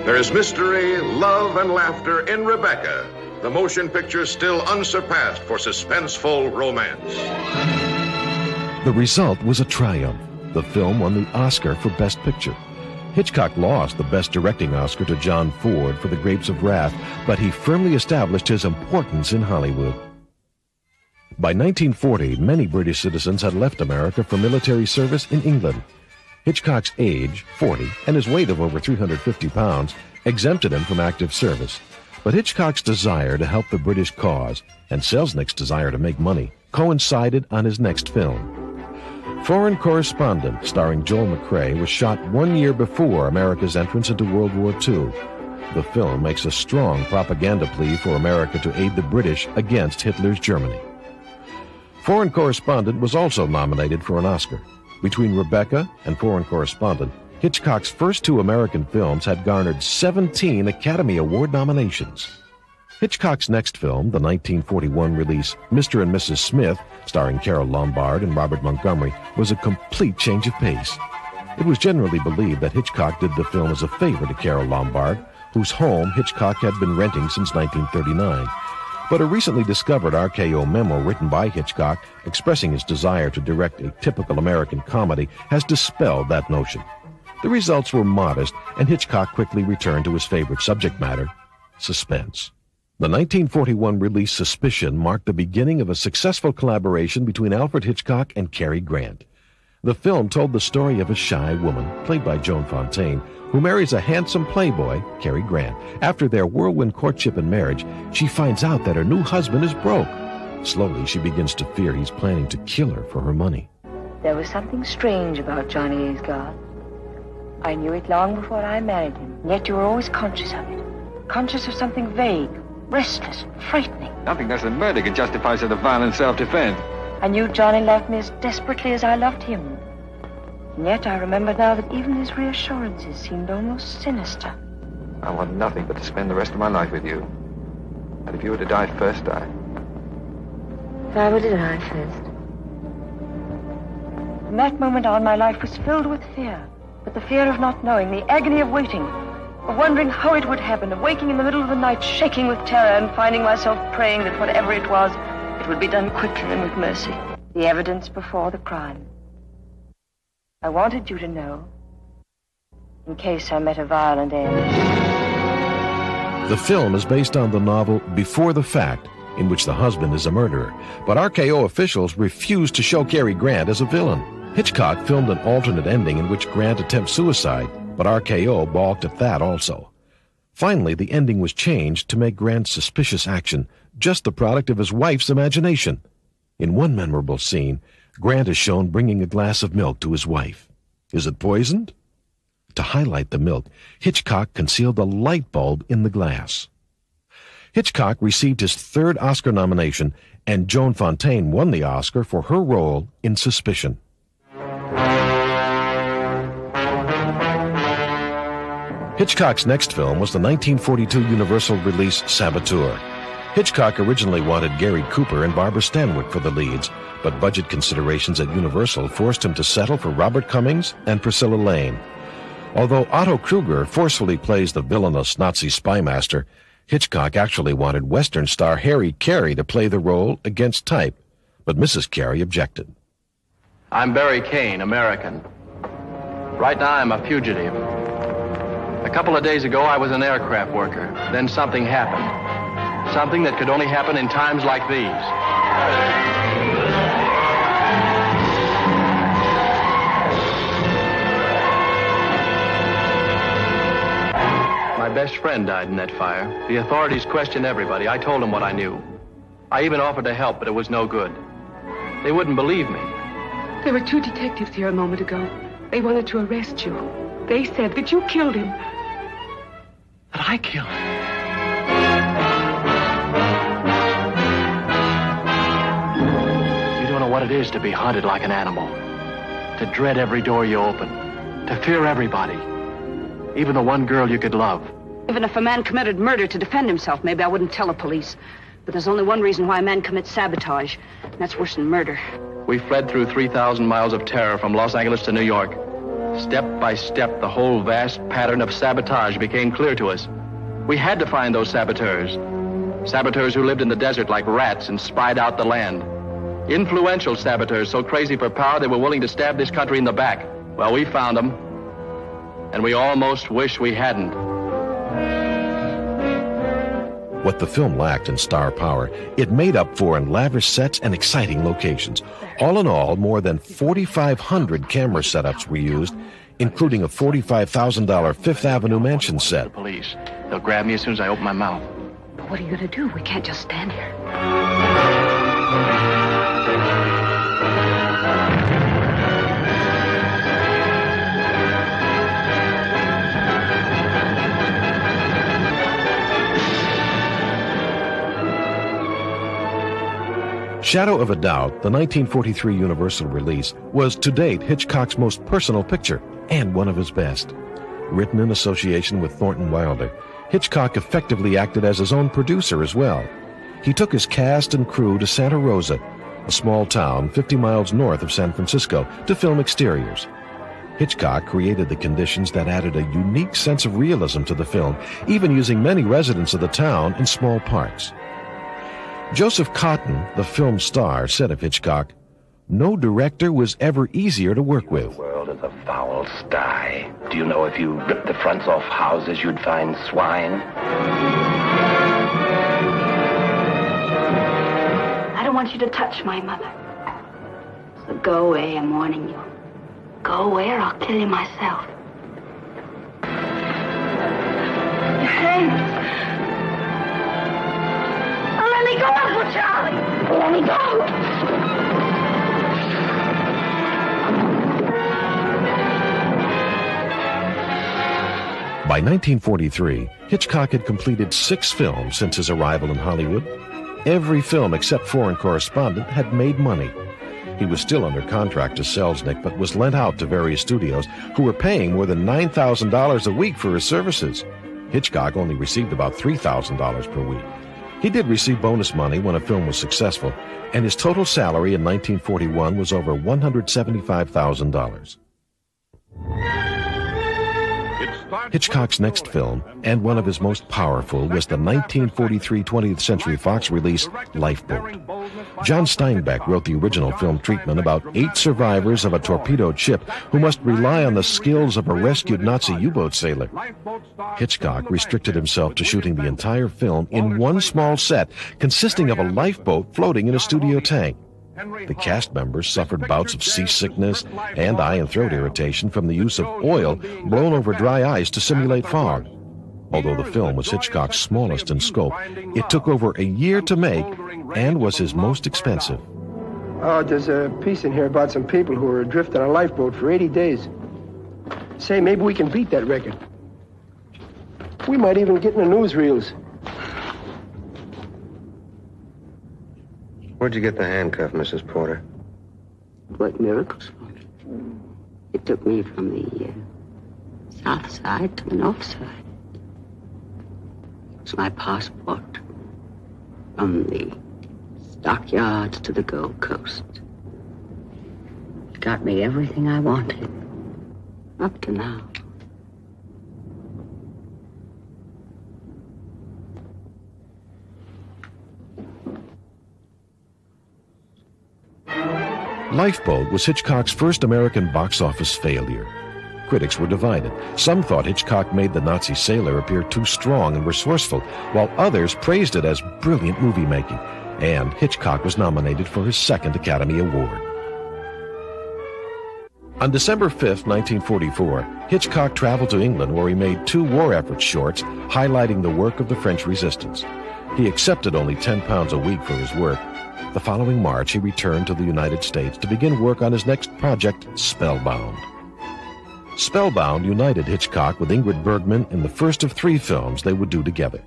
Speaker 18: There is mystery, love, and laughter in Rebecca, the motion picture still unsurpassed for suspenseful romance.
Speaker 4: The result was a triumph. The film won the Oscar for Best Picture. Hitchcock lost the Best Directing Oscar to John Ford for The Grapes of Wrath, but he firmly established his importance in Hollywood. By 1940, many British citizens had left America for military service in England. Hitchcock's age, 40, and his weight of over 350 pounds exempted him from active service. But Hitchcock's desire to help the British cause and Selznick's desire to make money coincided on his next film. Foreign Correspondent, starring Joel McCrea, was shot 1 year before America's entrance into World War II. The film makes a strong propaganda plea for America to aid the British against Hitler's Germany. Foreign Correspondent was also nominated for an Oscar. Between Rebecca and Foreign Correspondent, Hitchcock's first two American films had garnered 17 Academy Award nominations. Hitchcock's next film, the 1941 release Mr. and Mrs. Smith, starring Carole Lombard and Robert Montgomery, was a complete change of pace. It was generally believed that Hitchcock did the film as a favor to Carole Lombard, whose home Hitchcock had been renting since 1939. But a recently discovered RKO memo written by Hitchcock expressing his desire to direct a typical American comedy has dispelled that notion. The results were modest, and Hitchcock quickly returned to his favorite subject matter, suspense. The 1941 release Suspicion marked the beginning of a successful collaboration between Alfred Hitchcock and Cary Grant. The film told the story of a shy woman, played by Joan Fontaine, who marries a handsome playboy, Cary Grant. After their whirlwind courtship and marriage, she finds out that her new husband is broke. Slowly, she begins to fear he's planning to kill her for her money.
Speaker 15: There was something strange about Johnny Aysgarth. I knew it long before I married him, yet you were always conscious of it. Conscious of something vague, restless, frightening.
Speaker 19: Nothing less than murder could justify such a violent self-defense.
Speaker 15: I knew Johnny loved me as desperately as I loved him. And yet I remember now that even his reassurances seemed almost sinister.
Speaker 19: I want nothing but to spend the rest of my life with you. And if you were to die first,
Speaker 15: If I were to die first. From that moment on, my life was filled with fear. But the fear of not knowing, the agony of waiting, of wondering how it would happen, of waking in the middle of the night, shaking with terror, and finding myself praying that whatever it was, it would be done quickly and with mercy. The evidence before the crime. I wanted you to know, in case I met a violent end.
Speaker 4: The film is based on the novel Before the Fact, in which the husband is a murderer, but RKO officials refuse to show Cary Grant as a villain. Hitchcock filmed an alternate ending in which Grant attempts suicide, but RKO balked at that also. Finally, the ending was changed to make Grant's suspicious action just the product of his wife's imagination. In one memorable scene, Grant is shown bringing a glass of milk to his wife. Is it poisoned? To highlight the milk, Hitchcock concealed a light bulb in the glass. Hitchcock received his third Oscar nomination, and Joan Fontaine won the Oscar for her role in Suspicion. Hitchcock's next film was the 1942 Universal release Saboteur. Hitchcock originally wanted Gary Cooper and Barbara Stanwyck for the leads, but budget considerations at Universal forced him to settle for Robert Cummings and Priscilla Lane. Although Otto Kruger forcefully plays the villainous Nazi spy master, Hitchcock actually wanted Western star Harry Carey to play the role against type, but Mrs. Cary objected.
Speaker 20: I'm Barry Kane, American. Right now I'm a fugitive. A couple of days ago I was an aircraft worker. Then something happened. Something that could only happen in times like these. My best friend died in that fire. The authorities questioned everybody. I told them what I knew. I even offered to help, but it was no good. They wouldn't believe me.
Speaker 21: There were two detectives here a moment ago. They wanted to arrest you. They said that you killed him.
Speaker 20: That I killed him? what it is to be hunted like an animal, to dread every door you open, to fear everybody, even the one girl you could love.
Speaker 1: Even if a man committed murder to defend himself, maybe I wouldn't tell the police. But there's only one reason why a man commits sabotage, and that's worse than murder.
Speaker 20: We fled through 3,000 miles of terror from Los Angeles to New York. Step by step, the whole vast pattern of sabotage became clear to us. We had to find those saboteurs. Saboteurs who lived in the desert like rats and spied out the land. Influential saboteurs so crazy for power they were willing to stab this country in the back. Well, we found them, and we almost wish we hadn't.
Speaker 4: What the film lacked in star power, it made up for in lavish sets and exciting locations. All in all, more than 4,500 camera setups were used, including a $45,000 Fifth Avenue mansion set.
Speaker 20: Police. They'll grab me as soon as I open my mouth.
Speaker 1: But what are you going to do? We can't just stand here.
Speaker 4: Shadow of a Doubt, the 1943 Universal release, was to date Hitchcock's most personal picture and one of his best. Written in association with Thornton Wilder, Hitchcock effectively acted as his own producer as well. He took his cast and crew to Santa Rosa, a small town 50 miles north of San Francisco, to film exteriors. Hitchcock created the conditions that added a unique sense of realism to the film, even using many residents of the town in small parts. Joseph Cotten, the film star, said of Hitchcock, "No director was ever easier to work with."
Speaker 22: The world is a foul sty. Do you know if you ripped the fronts off houses, you'd find swine?
Speaker 3: I don't want you to touch my mother. So go away, I'm warning you. Go away or I'll kill you myself. Your hands. Let me go, Uncle Charlie. Let me go.
Speaker 4: By 1943, Hitchcock had completed 6 films since his arrival in Hollywood. Every film except Foreign Correspondent had made money. He was still under contract to Selznick, but was lent out to various studios who were paying more than $9,000 a week for his services. Hitchcock only received about $3,000 per week. He did receive bonus money when a film was successful, and his total salary in 1941 was over $175,000. Hitchcock's next film, and one of his most powerful, was the 1943 20th Century Fox release, Lifeboat. John Steinbeck wrote the original film treatment about 8 survivors of a torpedoed ship who must rely on the skills of a rescued Nazi U-boat sailor. Hitchcock restricted himself to shooting the entire film in one small set consisting of a lifeboat floating in a studio tank. The cast members suffered bouts of seasickness and eye and throat irritation from the use of oil blown over dry ice to simulate fog. Although the film was Hitchcock's smallest in scope, it took over a year to make and was his most expensive.
Speaker 23: Oh, there's a piece in here about some people who were adrift on a lifeboat for 80 days. Say, maybe we can beat that record. We might even get in the newsreels.
Speaker 24: Where'd you get the handcuff, Mrs. Porter?
Speaker 5: What miracles? It took me from the south side to the north side. It's my passport. From the stockyards to the Gold Coast. It got me everything I wanted. Up to now.
Speaker 4: Lifeboat was Hitchcock's first American box office failure. Critics were divided. Some thought Hitchcock made the Nazi sailor appear too strong and resourceful, while others praised it as brilliant movie-making. And Hitchcock was nominated for his second Academy Award. On December 5, 1944, Hitchcock traveled to England where he made 2 war effort shorts highlighting the work of the French resistance. He accepted only £10 a week for his work. The following March, he returned to the United States to begin work on his next project, Spellbound. Spellbound united Hitchcock with Ingrid Bergman in the first of 3 films they would do together.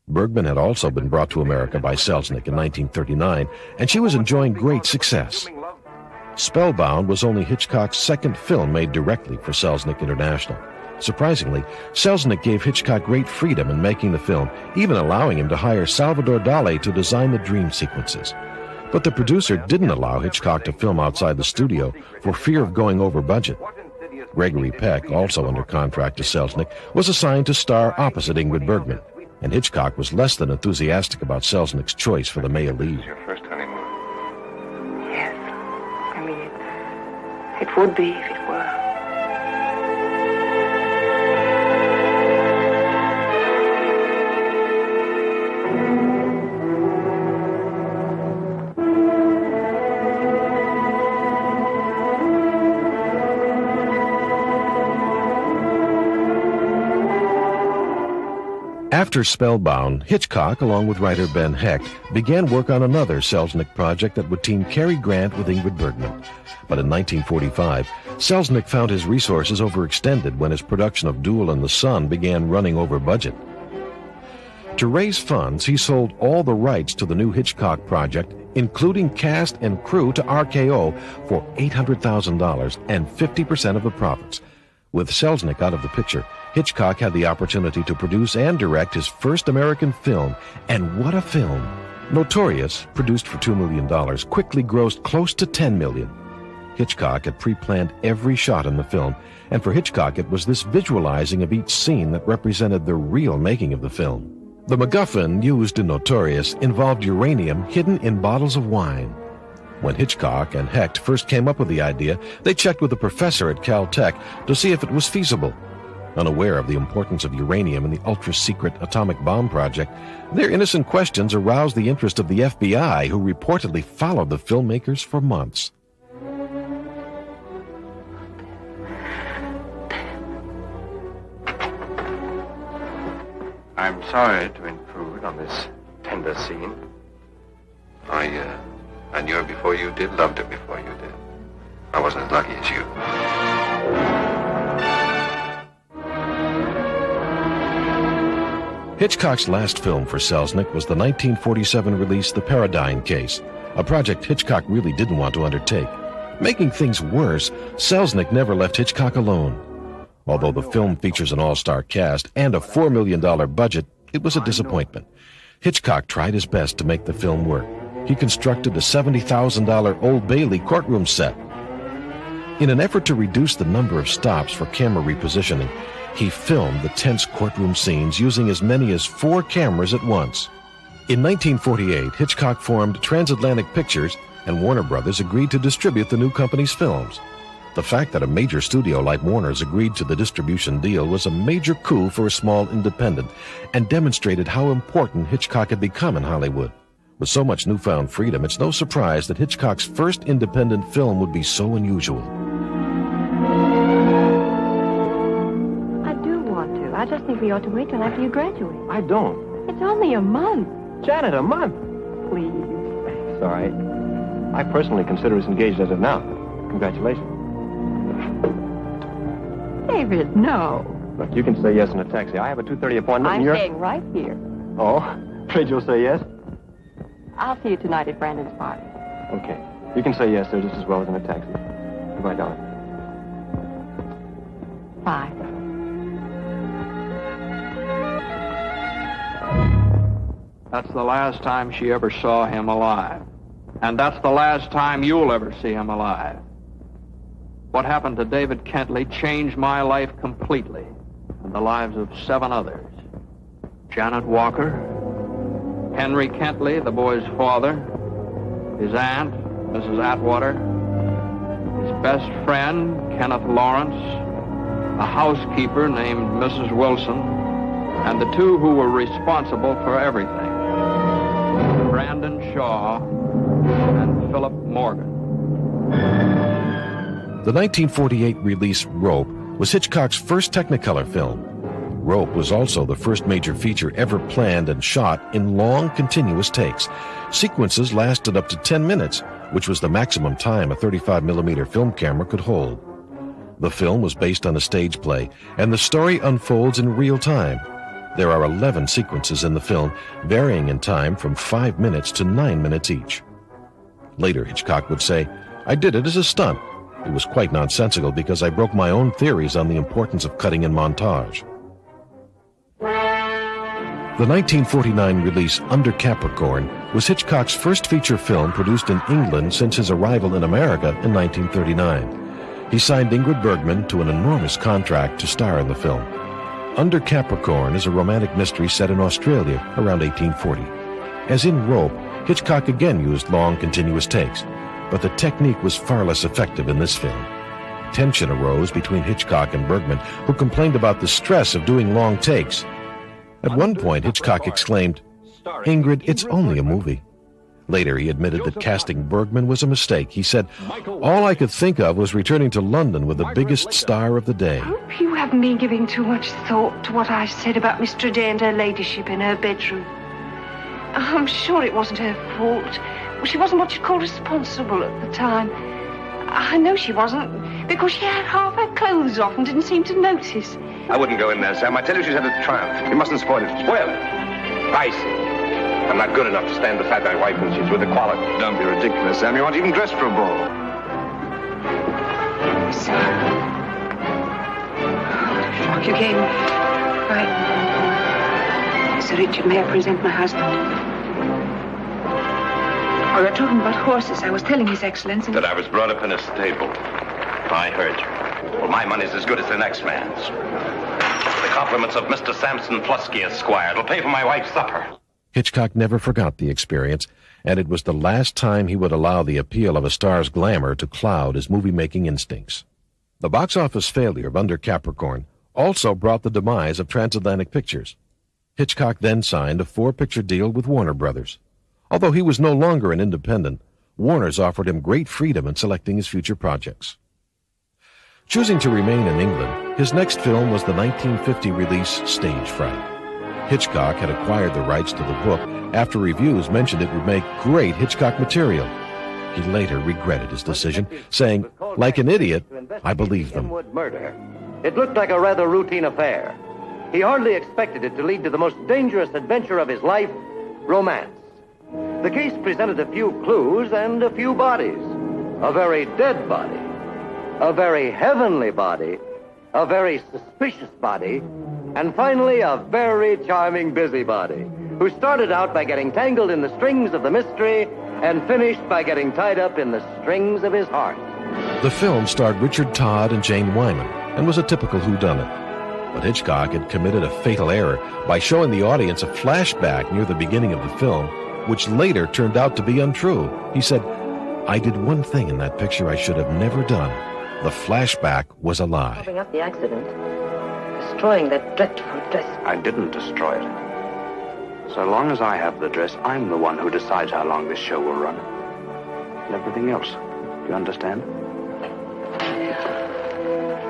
Speaker 4: Bergman had also been brought to America by Selznick in 1939, and she was enjoying great success. Spellbound was only Hitchcock's second film made directly for Selznick International. Surprisingly, Selznick gave Hitchcock great freedom in making the film, even allowing him to hire Salvador Dali to design the dream sequences. But the producer didn't allow Hitchcock to film outside the studio for fear of going over budget. Gregory Peck, also under contract to Selznick, was assigned to star opposite Ingrid Bergman, and Hitchcock was less than enthusiastic about Selznick's choice for the male lead.
Speaker 19: Your first honeymoon.
Speaker 15: Yes. I mean, it would be if it were.
Speaker 4: After Spellbound, Hitchcock, along with writer Ben Hecht, began work on another Selznick project that would team Cary Grant with Ingrid Bergman. But in 1945, Selznick found his resources overextended when his production of Duel in the Sun began running over budget. To raise funds, he sold all the rights to the new Hitchcock project, including cast and crew, to RKO for $800,000 and 50% of the profits. With Selznick out of the picture, Hitchcock had the opportunity to produce and direct his first American film, and what a film! Notorious, produced for $2 million, quickly grossed close to $10 million. Hitchcock had pre-planned every shot in the film, and for Hitchcock it was this visualizing of each scene that represented the real making of the film. The Macguffin used in Notorious involved uranium hidden in bottles of wine. When Hitchcock and Hecht first came up with the idea, they checked with a professor at Caltech to see if it was feasible. Unaware of the importance of uranium in the ultra-secret atomic bomb project, their innocent questions aroused the interest of the FBI, who reportedly followed the filmmakers for months.
Speaker 19: I'm sorry to intrude on this tender scene. I knew her before you did, loved her before you did. I wasn't as lucky as you.
Speaker 4: Hitchcock's last film for Selznick was the 1947 release The Paradigm Case, a project Hitchcock really didn't want to undertake. Making things worse, Selznick never left Hitchcock alone. Although the film features an all-star cast and a $4 million budget, it was a disappointment. Hitchcock tried his best to make the film work. He constructed a $70,000 Old Bailey courtroom set. In an effort to reduce the number of stops for camera repositioning, he filmed the tense courtroom scenes using as many as 4 cameras at once. In 1948, Hitchcock formed Transatlantic Pictures, and Warner Brothers agreed to distribute the new company's films. The fact that a major studio like Warner's agreed to the distribution deal was a major coup for a small independent and demonstrated how important Hitchcock had become in Hollywood. With so much newfound freedom, it's no surprise that Hitchcock's first independent film would be so unusual.
Speaker 15: I do want to. I just think we ought to wait till after you graduate.
Speaker 12: I don't.
Speaker 15: It's only a month.
Speaker 12: Janet, a month?
Speaker 15: Please.
Speaker 12: It's all right. I personally consider us engaged as of now. Congratulations.
Speaker 15: David, no.
Speaker 12: Look, you can say yes in a taxi. I have a 2:30 appointment.
Speaker 15: I'm
Speaker 12: and you're...
Speaker 15: staying right here.
Speaker 12: Oh, afraid you'll say yes?
Speaker 15: I'll see you tonight at Brandon's party.
Speaker 12: Okay. You can say yes there just as well as in a taxi. Goodbye, darling.
Speaker 15: Bye.
Speaker 2: That's the last time she ever saw him alive. And that's the last time you'll ever see him alive. What happened to David Kentley changed my life completely, and the lives of 7 others. Janet Walker, Henry Kentley, the boy's father, his aunt, Mrs. Atwater, his best friend, Kenneth Lawrence, a housekeeper named Mrs. Wilson, and the 2 who were responsible for everything, Brandon Shaw and Philip Morgan.
Speaker 4: The 1948 release Rope was Hitchcock's first Technicolor film. Rope was also the first major feature ever planned and shot in long, continuous takes. Sequences lasted up to 10 minutes, which was the maximum time a 35mm film camera could hold. The film was based on a stage play, and the story unfolds in real time. There are 11 sequences in the film, varying in time from 5 minutes to 9 minutes each. Later, Hitchcock would say, I did it as a stunt. It was quite nonsensical because I broke my own theories on the importance of cutting in montage. The 1949 release Under Capricorn was Hitchcock's first feature film produced in England since his arrival in America in 1939. He signed Ingrid Bergman to an enormous contract to star in the film. Under Capricorn is a romantic mystery set in Australia around 1840. As in Rope, Hitchcock again used long, continuous takes, but the technique was far less effective in this film. Tension arose between Hitchcock and Bergman, who complained about the stress of doing long takes. At one point, Hitchcock exclaimed, "Ingrid, it's only a movie." Later, he admitted that casting Bergman was a mistake. He said, "All I could think of was returning to London with the biggest star of the day."
Speaker 21: Hope you haven't been giving too much thought to what I said about Miss Day and her ladyship in her bedroom. I'm sure it wasn't her fault. Well, she wasn't what you'd call responsible at the time. I know she wasn't, because she had half her clothes off and didn't seem to notice.
Speaker 22: I wouldn't go in there, Sam. I tell you she's had a triumph. You mustn't spoil it. Spoil it? I see. I'm not good enough to stand beside my wife when she's with the quality.
Speaker 19: Don't be ridiculous, Sam. You aren't even dressed for a ball.
Speaker 21: Sam. What a shock you gave me. Sir Richard, may I present my husband? Oh, we're talking about horses. I was telling His Excellency
Speaker 22: that I was brought up in a stable. I heard you. Well, my money's as good as the next man's. The compliments of Mr. Sampson Plusky, Esquire. It'll pay for my wife's supper.
Speaker 4: Hitchcock never forgot the experience, and it was the last time he would allow the appeal of a star's glamour to cloud his movie-making instincts. The box office failure of Under Capricorn also brought the demise of Transatlantic Pictures. Hitchcock then signed a 4-picture deal with Warner Brothers. Although he was no longer an independent, Warner's offered him great freedom in selecting his future projects. Choosing to remain in England, his next film was the 1950 release Stage Fright. Hitchcock had acquired the rights to the book after reviews mentioned it would make great Hitchcock material. He later regretted his decision, saying, "Like an idiot, I believed them."
Speaker 6: Murder. It looked like a rather routine affair. He hardly expected it to lead to the most dangerous adventure of his life, romance. The case presented a few clues and a few bodies. A very dead body, a very heavenly body, a very suspicious body, and finally a very charming busybody, who started out by getting tangled in the strings of the mystery and finished by getting tied up in the strings of his heart.
Speaker 4: The film starred Richard Todd and Jane Wyman and was a typical whodunit. But Hitchcock had committed a fatal error by showing the audience a flashback near the beginning of the film, which later turned out to be untrue. He said, "I did one thing in that picture I should have never done. The flashback was a lie."
Speaker 16: Covering up the accident. Destroying that dreadful dress.
Speaker 22: I didn't destroy it. So long as I have the dress, I'm the one who decides how long this show will run. And everything else. Do you understand?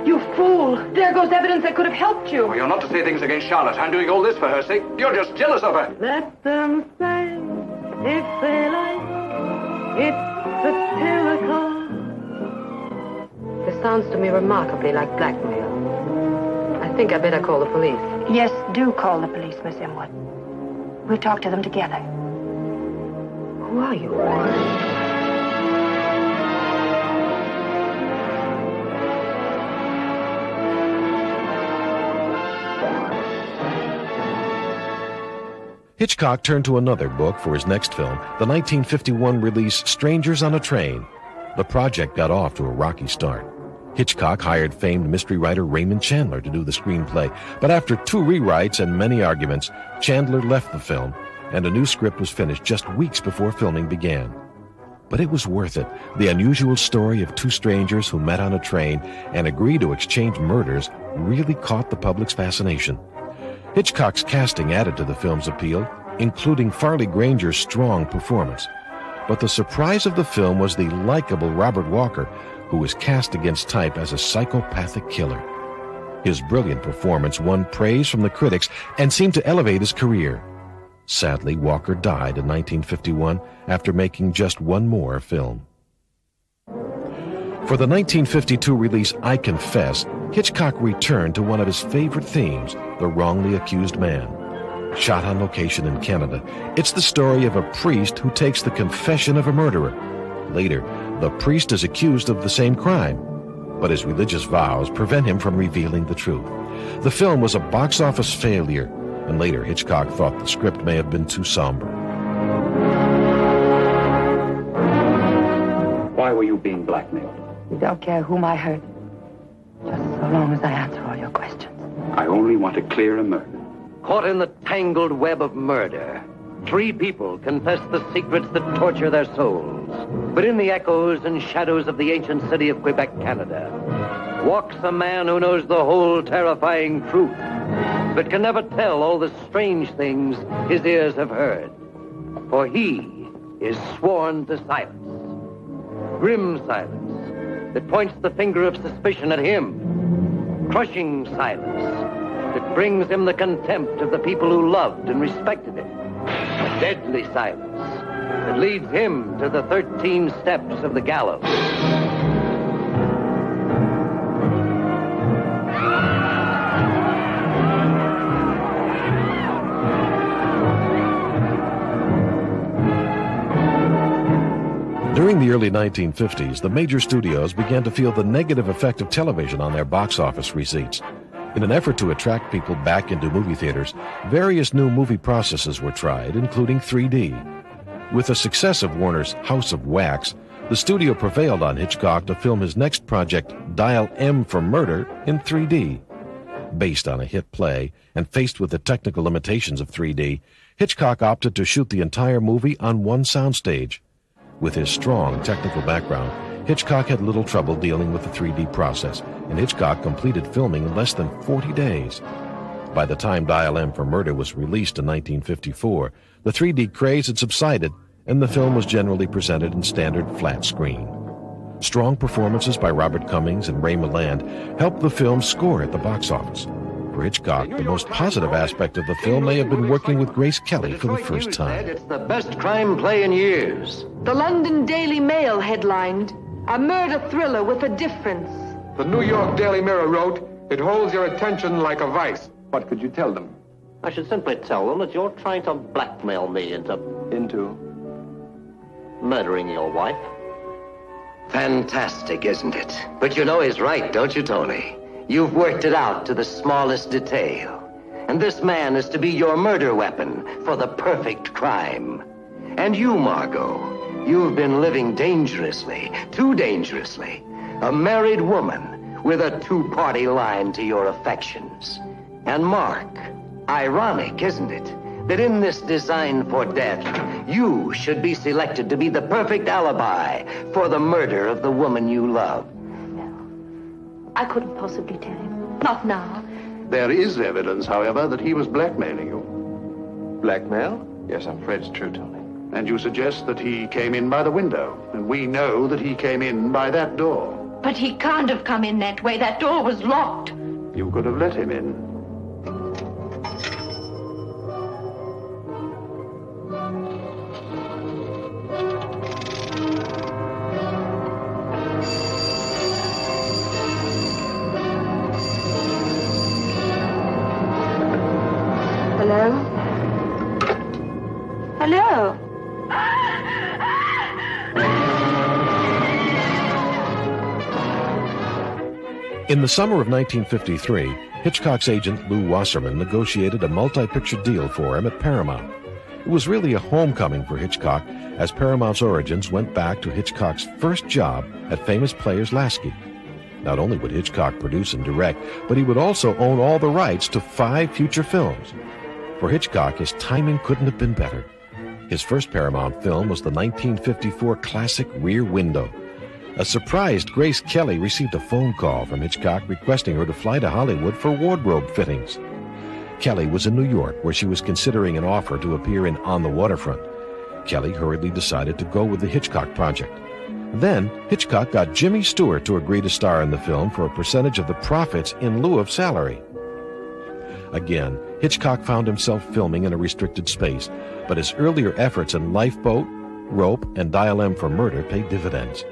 Speaker 21: You fool! There goes evidence that could have helped you.
Speaker 22: Oh, you're not to say things against Charlotte. I'm doing all this for her sake. You're just jealous of her.
Speaker 10: Let them say if they like. It's satirical.
Speaker 16: This sounds to me remarkably like blackmail. I think I better call the police.
Speaker 21: Yes, do call the police, Miss Inwood. We'll talk to them together.
Speaker 16: Who are you?
Speaker 4: Hitchcock turned to another book for his next film, the 1951 release Strangers on a Train. The project got off to a rocky start. Hitchcock hired famed mystery writer Raymond Chandler to do the screenplay, but after 2 rewrites and many arguments, Chandler left the film, and a new script was finished just weeks before filming began. But it was worth it. The unusual story of 2 strangers who met on a train and agreed to exchange murders really caught the public's fascination. Hitchcock's casting added to the film's appeal, including Farley Granger's strong performance. But the surprise of the film was the likable Robert Walker, who was cast against type as a psychopathic killer. His brilliant performance won praise from the critics and seemed to elevate his career. Sadly, Walker died in 1951 after making just one more film. For the 1952 release I Confess, Hitchcock returned to one of his favorite themes, the wrongly accused man. Shot on location in Canada, it's the story of a priest who takes the confession of a murderer. Later, The priest is accused of the same crime, but his religious vows prevent him from revealing the truth. The film was a box office failure, and later Hitchcock thought the script may have been too somber.
Speaker 7: Why were you being blackmailed?
Speaker 16: You don't care whom I hurt, just so long as I answer all your questions.
Speaker 7: I only want to clear a murder.
Speaker 6: Caught in the tangled web of murder, 3 people confess the secrets that torture their souls. But in the echoes and shadows of the ancient city of Quebec, Canada, walks a man who knows the whole terrifying truth, but can never tell all the strange things his ears have heard. For he is sworn to silence. Grim silence that points the finger of suspicion at him. Crushing silence that brings him the contempt of the people who loved and respected him. A deadly silence that leads him to the 13 steps of the gallows.
Speaker 4: During the early 1950s, the major studios began to feel the negative effect of television on their box office receipts. In an effort to attract people back into movie theaters, various new movie processes were tried, including 3D. With the success of Warner's House of Wax, the studio prevailed on Hitchcock to film his next project, Dial M for Murder, in 3D. Based on a hit play and faced with the technical limitations of 3D, Hitchcock opted to shoot the entire movie on one soundstage. With his strong technical background, Hitchcock had little trouble dealing with the 3D process, and Hitchcock completed filming in less than 40 days. By the time Dial M for Murder was released in 1954, the 3D craze had subsided, and the film was generally presented in standard flat screen. Strong performances by Robert Cummings and Ray Milland helped the film score at the box office. For Hitchcock, the most positive aspect of the film may have been working with Grace Kelly for the first time.
Speaker 6: It's the best crime play in years.
Speaker 8: The London Daily Mail headlined, "A murder thriller with a difference."
Speaker 19: The New York Daily Mirror wrote, "It holds your attention like a vice." What could you tell them?
Speaker 6: I should simply tell them that you're trying to blackmail me into murdering your wife. Fantastic, isn't it? But you know he's right, don't you, Tony? You've worked it out to the smallest detail. And this man is to be your murder weapon for the perfect crime. And you, Margot, you've been living dangerously, too dangerously. A married woman with a 2-party line to your affections. And Mark, ironic, isn't it, that in this design for death, you should be selected to be the perfect alibi for the murder of the woman you love.
Speaker 3: I couldn't possibly tell him. Not now.
Speaker 7: There is evidence, however, that he was blackmailing you.
Speaker 19: Blackmail? Yes, I'm afraid it's true, Tony.
Speaker 7: And you suggest that he came in by the window, and we know that he came in by that door.
Speaker 8: But he can't have come in that way. That door was locked.
Speaker 7: You could have let him in.
Speaker 8: Hello? Hello?
Speaker 4: In the summer of 1953, Hitchcock's agent Lou Wasserman negotiated a multi-picture deal for him at Paramount. It was really a homecoming for Hitchcock, as Paramount's origins went back to Hitchcock's first job at famous Players Lasky. Not only would Hitchcock produce and direct, but he would also own all the rights to 5 future films. For Hitchcock, his timing couldn't have been better. His first Paramount film was the 1954 classic Rear Window. A surprised Grace Kelly received a phone call from Hitchcock requesting her to fly to Hollywood for wardrobe fittings. Kelly was in New York, where she was considering an offer to appear in On the Waterfront. Kelly hurriedly decided to go with the Hitchcock project. Then, Hitchcock got Jimmy Stewart to agree to star in the film for a percentage of the profits in lieu of salary. Again, Hitchcock found himself filming in a restricted space, but his earlier efforts in Lifeboat, Rope, and Dial M for Murder paid dividends.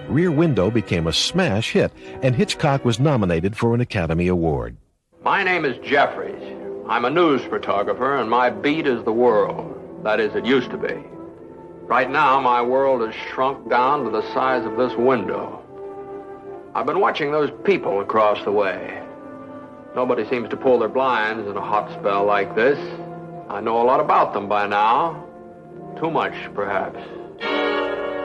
Speaker 4: Rear Window became a smash hit, and Hitchcock was nominated for an Academy Award.
Speaker 2: My name is Jeffries. I'm a news photographer, and my beat is the world. That is, it used to be. Right now, my world has shrunk down to the size of this window. I've been watching those people across the way. Nobody seems to pull their blinds in a hot spell like this. I know a lot about them by now. Too much, perhaps.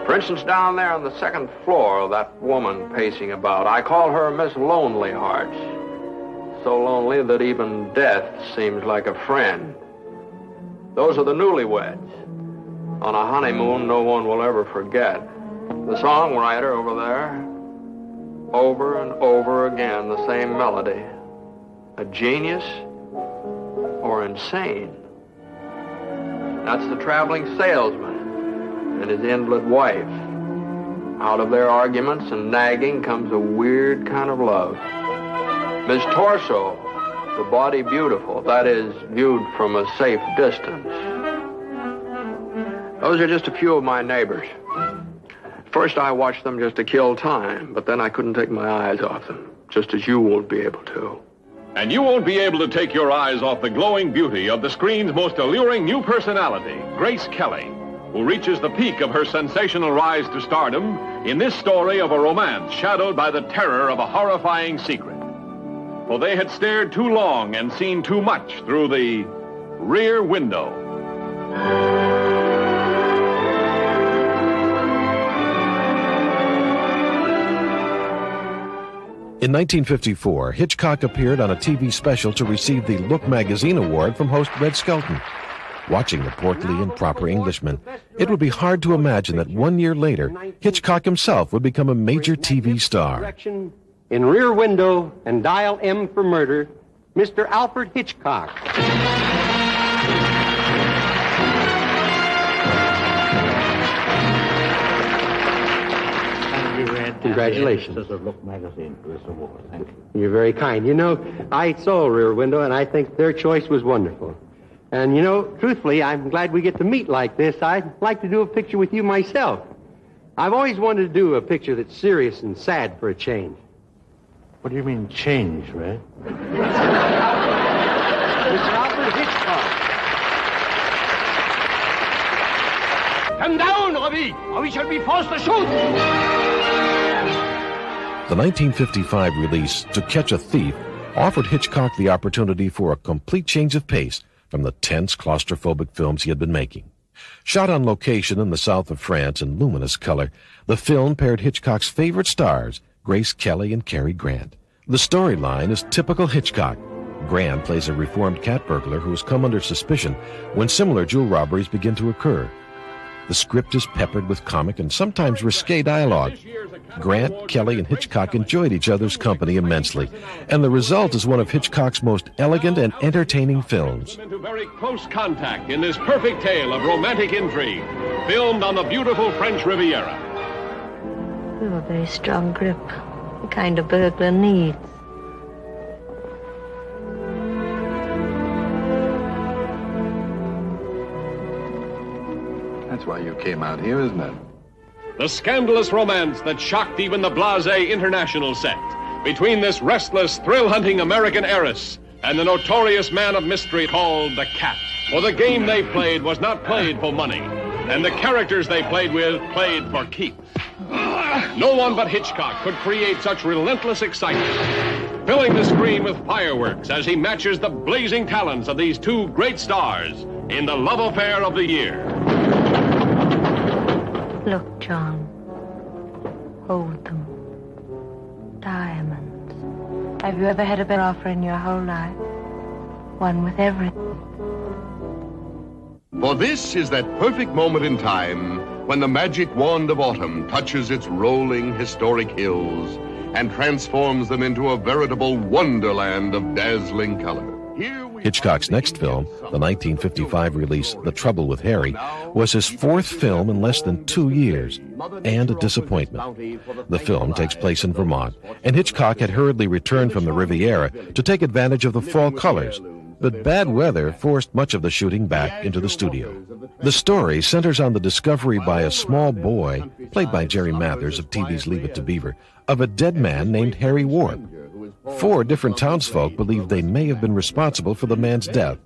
Speaker 2: For instance, down there on the second floor, that woman pacing about, I call her Miss Lonely Hearts. So lonely that even death seems like a friend. Those are the newlyweds. On a honeymoon no one will ever forget. The songwriter over there, over and over again, the same melody. A genius or insane? That's the traveling salesman and his invalid wife. Out of their arguments and nagging comes a weird kind of love. Miss Torso, the body beautiful, that is, viewed from a safe distance. Those are just a few of my neighbors. First, I watched them just to kill time, but then I couldn't take my eyes off them, just as you won't be able to.
Speaker 9: And you won't be able to take your eyes off the glowing beauty of the screen's most alluring new personality, Grace Kelly, who reaches the peak of her sensational rise to stardom in this story of a romance shadowed by the terror of a horrifying secret. For they had stared too long and seen too much through the rear window.
Speaker 4: In 1954, Hitchcock appeared on a TV special to receive the Look magazine award from host Red Skelton. Watching the portly and proper Englishman, it would be hard to imagine that 1 year later, Hitchcock himself would become a major TV star.
Speaker 11: In Rear Window and Dial M for Murder, Mr. Alfred Hitchcock. Congratulations.
Speaker 13: This is Look magazine for this award. Thank you.
Speaker 11: You're very kind. You know, I saw Rear Window, and I think their choice was wonderful. And, you know, truthfully, I'm glad we get to meet like this. I'd like to do a picture with you myself. I've always wanted to do a picture that's serious and sad for a change.
Speaker 13: What do you mean, change, Ray?
Speaker 11: Mr. Alfred Hitchcock.
Speaker 14: Come down, Robbie, or we shall be forced to shoot!
Speaker 4: The 1955 release, To Catch a Thief, offered Hitchcock the opportunity for a complete change of pace from the tense, claustrophobic films he had been making. Shot on location in the south of France in luminous color, the film paired Hitchcock's favorite stars, Grace Kelly and Cary Grant. The storyline is typical Hitchcock. Grant plays a reformed cat burglar who has come under suspicion when similar jewel robberies begin to occur. The script is peppered with comic and sometimes risque dialogue. Grant, Kelly, and Hitchcock enjoyed each other's company immensely, and the result is one of Hitchcock's most elegant and entertaining films.
Speaker 9: Into very close contact in this perfect tale of romantic intrigue, filmed on the beautiful French Riviera.
Speaker 3: We have a very strong grip, the kind a burglar needs.
Speaker 19: That's why you came out here, isn't it?
Speaker 9: The scandalous romance that shocked even the blasé international set between this restless, thrill-hunting American heiress and the notorious man of mystery called the Cat. For the game they played was not played for money, and the characters they played with played for keeps. No one but Hitchcock could create such relentless excitement, filling the screen with fireworks as he matches the blazing talents of these two great stars in the love affair of the year.
Speaker 3: Look, John. Hold them. Diamonds. Have you ever had a better offer in your whole life? One with everything.
Speaker 18: For this is that perfect moment in time when the magic wand of autumn touches its rolling historic hills and transforms them into a veritable wonderland of dazzling color.
Speaker 4: Hitchcock's next film, the 1955 release The Trouble with Harry, was his fourth film in less than 2 years, and a disappointment. The film takes place in Vermont, and Hitchcock had hurriedly returned from the Riviera to take advantage of the fall colors, but bad weather forced much of the shooting back into the studio. The story centers on the discovery by a small boy, played by Jerry Mathers of TV's Leave It to Beaver, of a dead man named Harry Ward. 4 different townsfolk believe they may have been responsible for the man's death.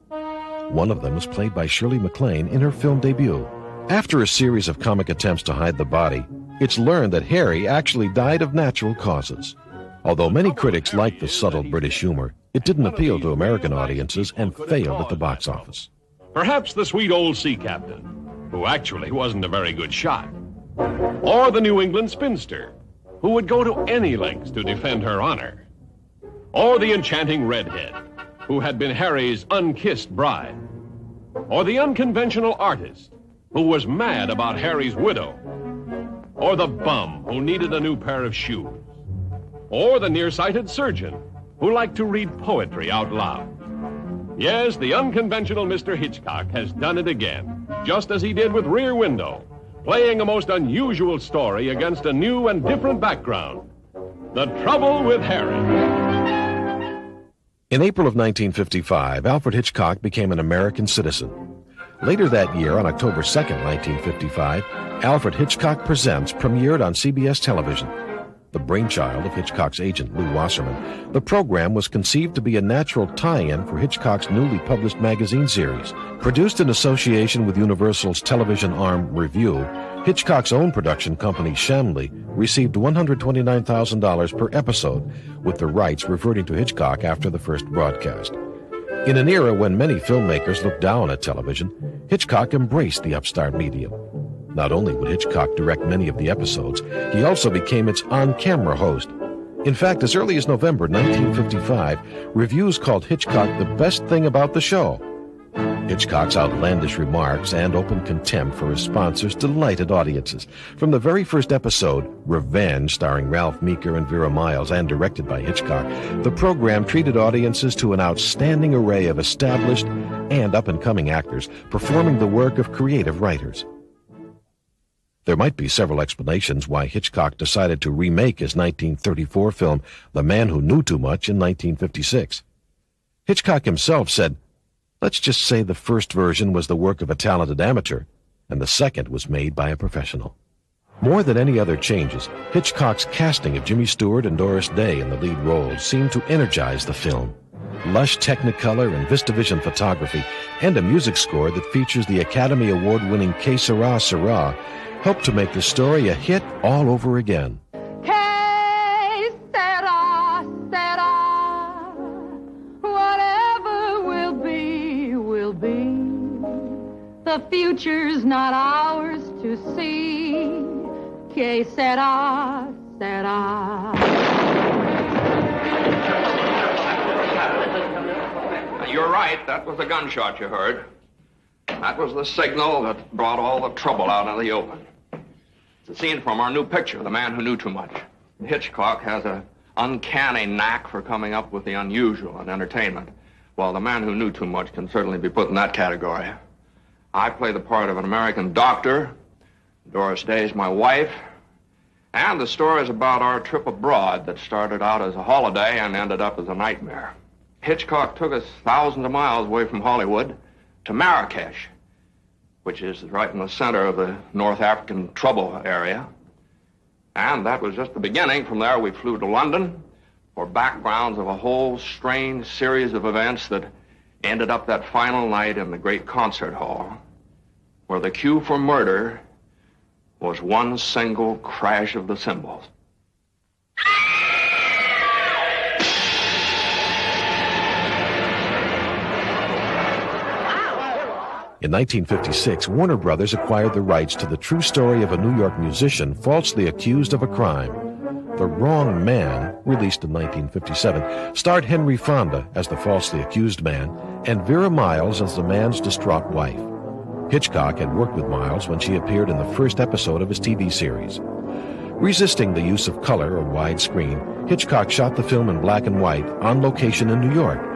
Speaker 4: One of them was played by Shirley MacLaine in her film debut. After a series of comic attempts to hide the body, it's learned that Harry actually died of natural causes. Although many critics liked the subtle British humor, it didn't appeal to American audiences and failed at the box office.
Speaker 9: Perhaps the sweet old sea captain, who actually wasn't a very good shot. Or the New England spinster, who would go to any lengths to defend her honor. Or the enchanting redhead, who had been Harry's unkissed bride. Or the unconventional artist, who was mad about Harry's widow. Or the bum who needed a new pair of shoes. Or the nearsighted surgeon who liked to read poetry out loud. Yes, the unconventional Mr. Hitchcock has done it again, just as he did with Rear Window, playing a most unusual story against a new and different background. The Trouble with Harry.
Speaker 4: In April of 1955, Alfred Hitchcock became an American citizen. Later that year, on October 2nd, 1955, Alfred Hitchcock Presents premiered on CBS television. The brainchild of Hitchcock's agent, Lew Wasserman, the program was conceived to be a natural tie-in for Hitchcock's newly published magazine series. Produced in association with Universal's television arm, Review, Hitchcock's own production company, Trombly, received $129,000 per episode, with the rights reverting to Hitchcock after the first broadcast. In an era when many filmmakers looked down at television, Hitchcock embraced the upstart medium. Not only would Hitchcock direct many of the episodes, he also became its on-camera host. In fact, as early as November 1955, reviews called Hitchcock the best thing about the show. Hitchcock's outlandish remarks and open contempt for his sponsors delighted audiences. From the very first episode, Revenge, starring Ralph Meeker and Vera Miles and directed by Hitchcock, the program treated audiences to an outstanding array of established and up-and-coming actors performing the work of creative writers. There might be several explanations why Hitchcock decided to remake his 1934 film, The Man Who Knew Too Much, in 1956. Hitchcock himself said, "Let's just say the first version was the work of a talented amateur, and the second was made by a professional." More than any other changes, Hitchcock's casting of Jimmy Stewart and Doris Day in the lead roles seemed to energize the film. Lush Technicolor and VistaVision photography, and a music score that features the Academy Award-winning Que Sera, Sera, helped to make the story a hit all over again.
Speaker 1: Que sera, sera, whatever will be, will be. The future's not ours to see. Que sera, sera.
Speaker 2: You're right, that was the gunshot you heard. That was the signal that brought all the trouble out in the open. It's a scene from our new picture, The Man Who Knew Too Much. Hitchcock has an uncanny knack for coming up with the unusual in entertainment, while The Man Who Knew Too Much can certainly be put in that category. I play the part of an American doctor. Doris Day is my wife. And the story is about our trip abroad that started out as a holiday and ended up as a nightmare. Hitchcock took us thousands of miles away from Hollywood to Marrakesh, which is right in the center of the North African trouble area. And that was just the beginning. From there, we flew to London for backgrounds of a whole strange series of events that ended up that final night in the great concert hall, where the cue for murder was one single crash of the cymbals.
Speaker 4: In 1956, Warner Brothers acquired the rights to the true story of a New York musician falsely accused of a crime. The Wrong Man, released in 1957, starred Henry Fonda as the falsely accused man and Vera Miles as the man's distraught wife. Hitchcock had worked with Miles when she appeared in the first episode of his TV series. Resisting the use of color or widescreen, Hitchcock shot the film in black and white on location in New York.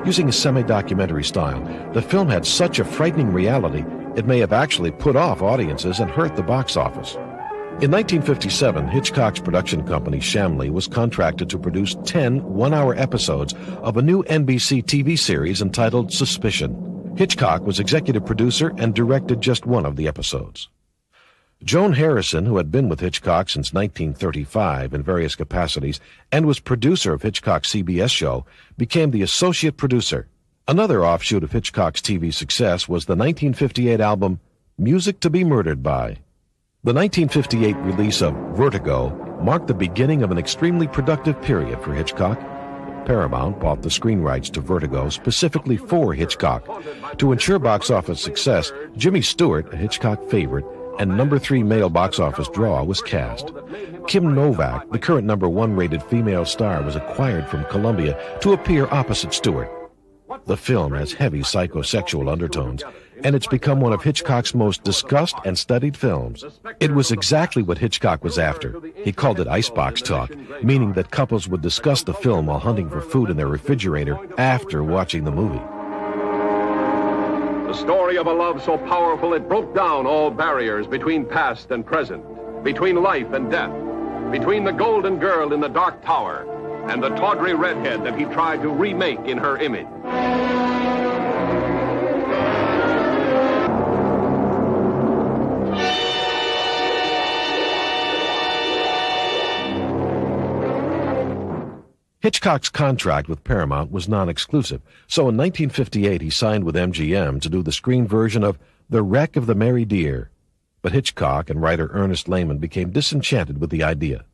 Speaker 4: Using a semi-documentary style, the film had such a frightening reality, it may have actually put off audiences and hurt the box office. In 1957, Hitchcock's production company, Trombly, was contracted to produce 10 one-hour episodes of a new NBC TV series entitled Suspicion. Hitchcock was executive producer and directed just one of the episodes. Joan Harrison, who had been with Hitchcock since 1935 in various capacities and was producer of Hitchcock's CBS show, became the associate producer. Another offshoot of Hitchcock's TV success was the 1958 album Music to be Murdered By. The 1958 release of Vertigo marked the beginning of an extremely productive period for Hitchcock. Paramount bought the screen rights to Vertigo specifically for Hitchcock. To ensure box office success, Jimmy Stewart, a Hitchcock favorite, and number 3 male box office draw was cast. Kim Novak, the current number 1 rated female star, was acquired from Columbia to appear opposite Stewart. The film has heavy psychosexual undertones, and it's become one of Hitchcock's most discussed and studied films. It was exactly what Hitchcock was after. He called it icebox talk, meaning that couples would discuss the film while hunting for food in their refrigerator after watching the movie.
Speaker 9: The story of a love so powerful it broke down all barriers between past and present, between life and death, between the golden girl in the dark tower and the tawdry redhead that he tried to remake in her image.
Speaker 4: Hitchcock's contract with Paramount was non-exclusive, so in 1958 he signed with MGM to do the screen version of The Wreck of the Mary Dear. But Hitchcock and writer Ernest Lehman became disenchanted with the idea.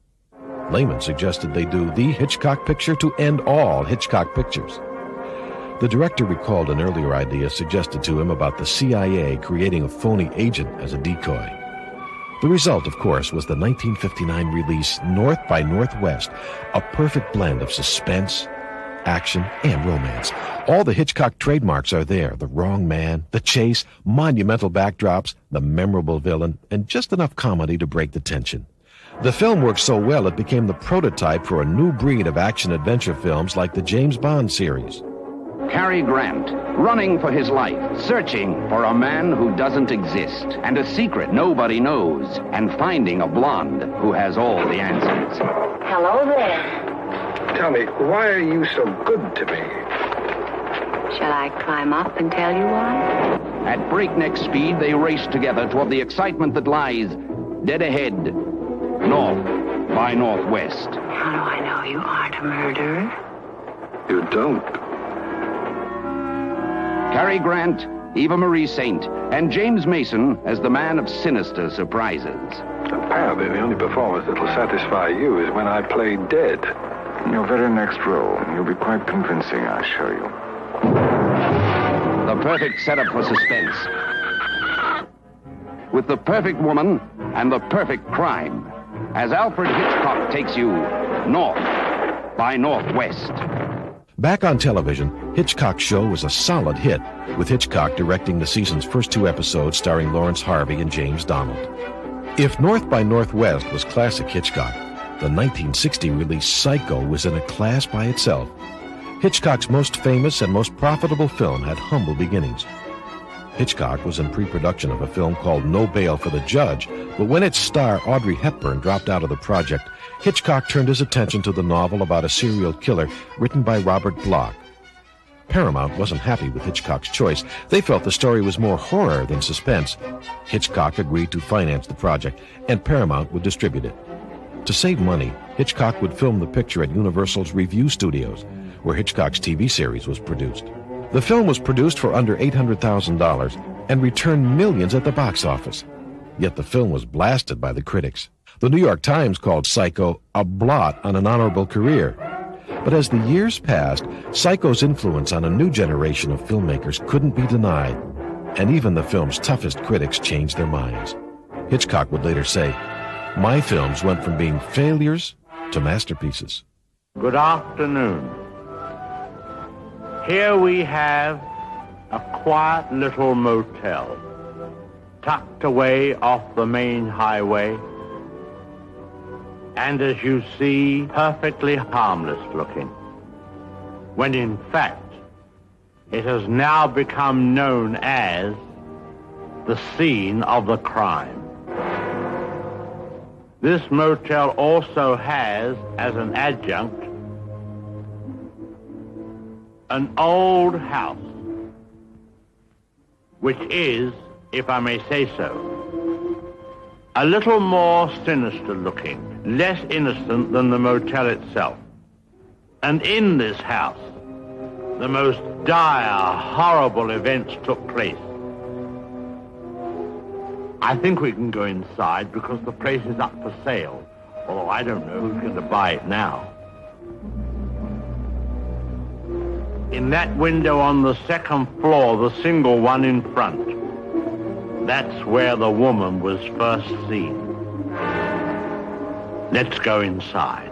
Speaker 4: Lehman suggested they do the Hitchcock picture to end all Hitchcock pictures. The director recalled an earlier idea suggested to him about the CIA creating a phony agent as a decoy. The result, of course, was the 1959 release North by Northwest, a perfect blend of suspense, action, and romance. All the Hitchcock trademarks are there: the wrong man, the chase, monumental backdrops, the memorable villain, and just enough comedy to break the tension. The film worked so well it became the prototype for a new breed of action-adventure films like the James Bond series.
Speaker 17: Cary Grant, running for his life, searching for a man who doesn't exist, and a secret nobody knows, and finding a blonde who has all the answers.
Speaker 3: Hello there.
Speaker 19: Tell me, why are you so good to me?
Speaker 3: Shall I climb up and tell you why?
Speaker 17: At breakneck speed, they race together toward the excitement that lies dead ahead, north by northwest.
Speaker 3: How do I know you aren't a murderer?
Speaker 19: You don't.
Speaker 17: Cary Grant, Eva Marie Saint, and James Mason as the man of sinister surprises.
Speaker 19: Apparently, the only performance that'll satisfy you is when I play dead.
Speaker 20: In your very next role, you'll be quite convincing, I assure you.
Speaker 17: The perfect setup for suspense. With the perfect woman and the perfect crime, as Alfred Hitchcock takes you north by northwest.
Speaker 4: Back on television, Hitchcock's show was a solid hit, with Hitchcock directing the season's first 2 episodes starring Lawrence Harvey and James Donald. If North by Northwest was classic Hitchcock, the 1960 release Psycho was in a class by itself. Hitchcock's most famous and most profitable film had humble beginnings. Hitchcock was in pre-production of a film called No Bail for the Judge, but when its star Audrey Hepburn dropped out of the project, Hitchcock turned his attention to the novel about a serial killer written by Robert Bloch. Paramount wasn't happy with Hitchcock's choice. They felt the story was more horror than suspense. Hitchcock agreed to finance the project, and Paramount would distribute it. To save money, Hitchcock would film the picture at Universal's Review Studios, where Hitchcock's TV series was produced. The film was produced for under $800,000 and returned millions at the box office. Yet the film was blasted by the critics. The New York Times called Psycho a blot on an honorable career. But as the years passed, Psycho's influence on a new generation of filmmakers couldn't be denied, and even the film's toughest critics changed their minds. Hitchcock would later say, "My films went from being failures to masterpieces."
Speaker 13: Good afternoon. Here we have a quiet little motel, tucked away off the main highway, and as you see, perfectly harmless looking, when in fact, it has now become known as the scene of the crime. This motel also has, as an adjunct, an old house, which is, if I may say so, a little more sinister looking, less innocent than the motel itself. And in this house, the most dire, horrible events took place. I think we can go inside because the place is up for sale. Although I don't know who's going to buy it now. In that window on the second floor, the single one in front, that's where the woman was first seen. Let's go inside.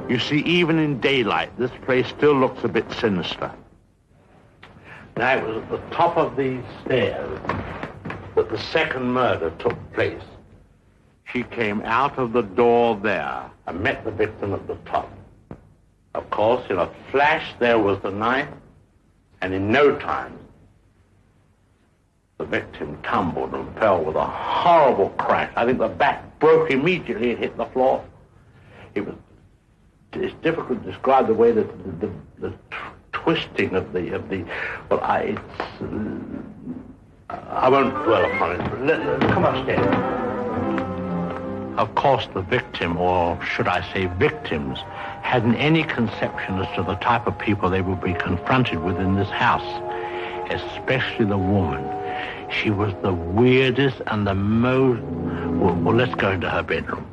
Speaker 13: You see, even in daylight, this place still looks a bit sinister. Now, it was at the top of these stairs that the second murder took place. She came out of the door there and met the victim at the top. Of course, in a flash, there was the knife, and in no time, the victim tumbled and fell with a horrible crash. I think the back broke immediately and hit the floor. It's difficult to describe the way that the twisting of the well, I won't dwell upon it. Come upstairs. Of course, the victim, or should I say victims, hadn't any conception as to the type of people they would be confronted with in this house, especially the woman. She was the weirdest and the most... Well, let's go into her bedroom.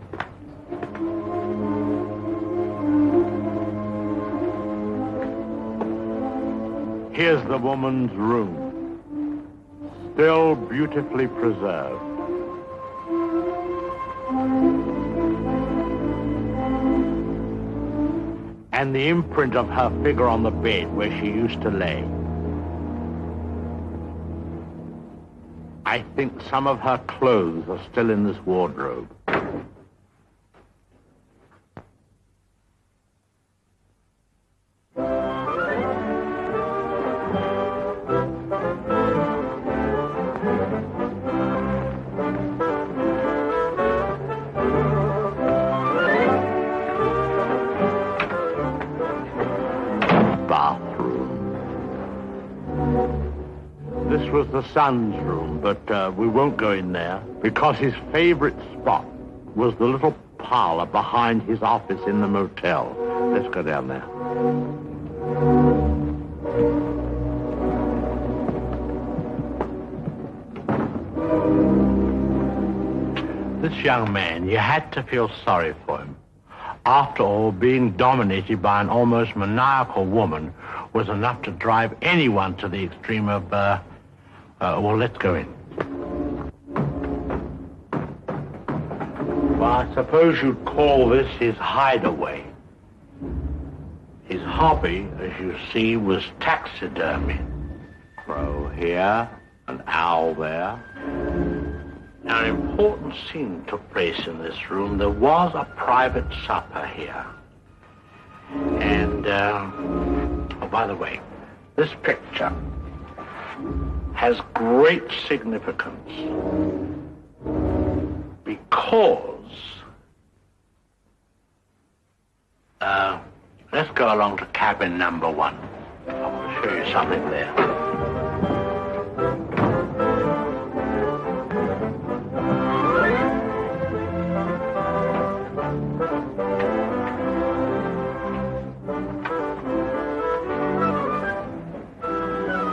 Speaker 13: Here's the woman's room, still beautifully preserved. And the imprint of her figure on the bed where she used to lay. I think some of her clothes are still in this wardrobe. This was the son's room, but we won't go in there because his favorite spot was the little parlor behind his office in the motel. Let's go down there. This young man, you had to feel sorry for him. After all, being dominated by an almost maniacal woman was enough to drive anyone to the extreme of, well, let's go in. Well, I suppose you'd call this his hideaway. His hobby, as you see, was taxidermy. Crow here, an owl there. Now, an important scene took place in this room. There was a private supper here. And, oh, by the way, this picture has great significance because, let's go along to cabin number 1. I want to show you something there.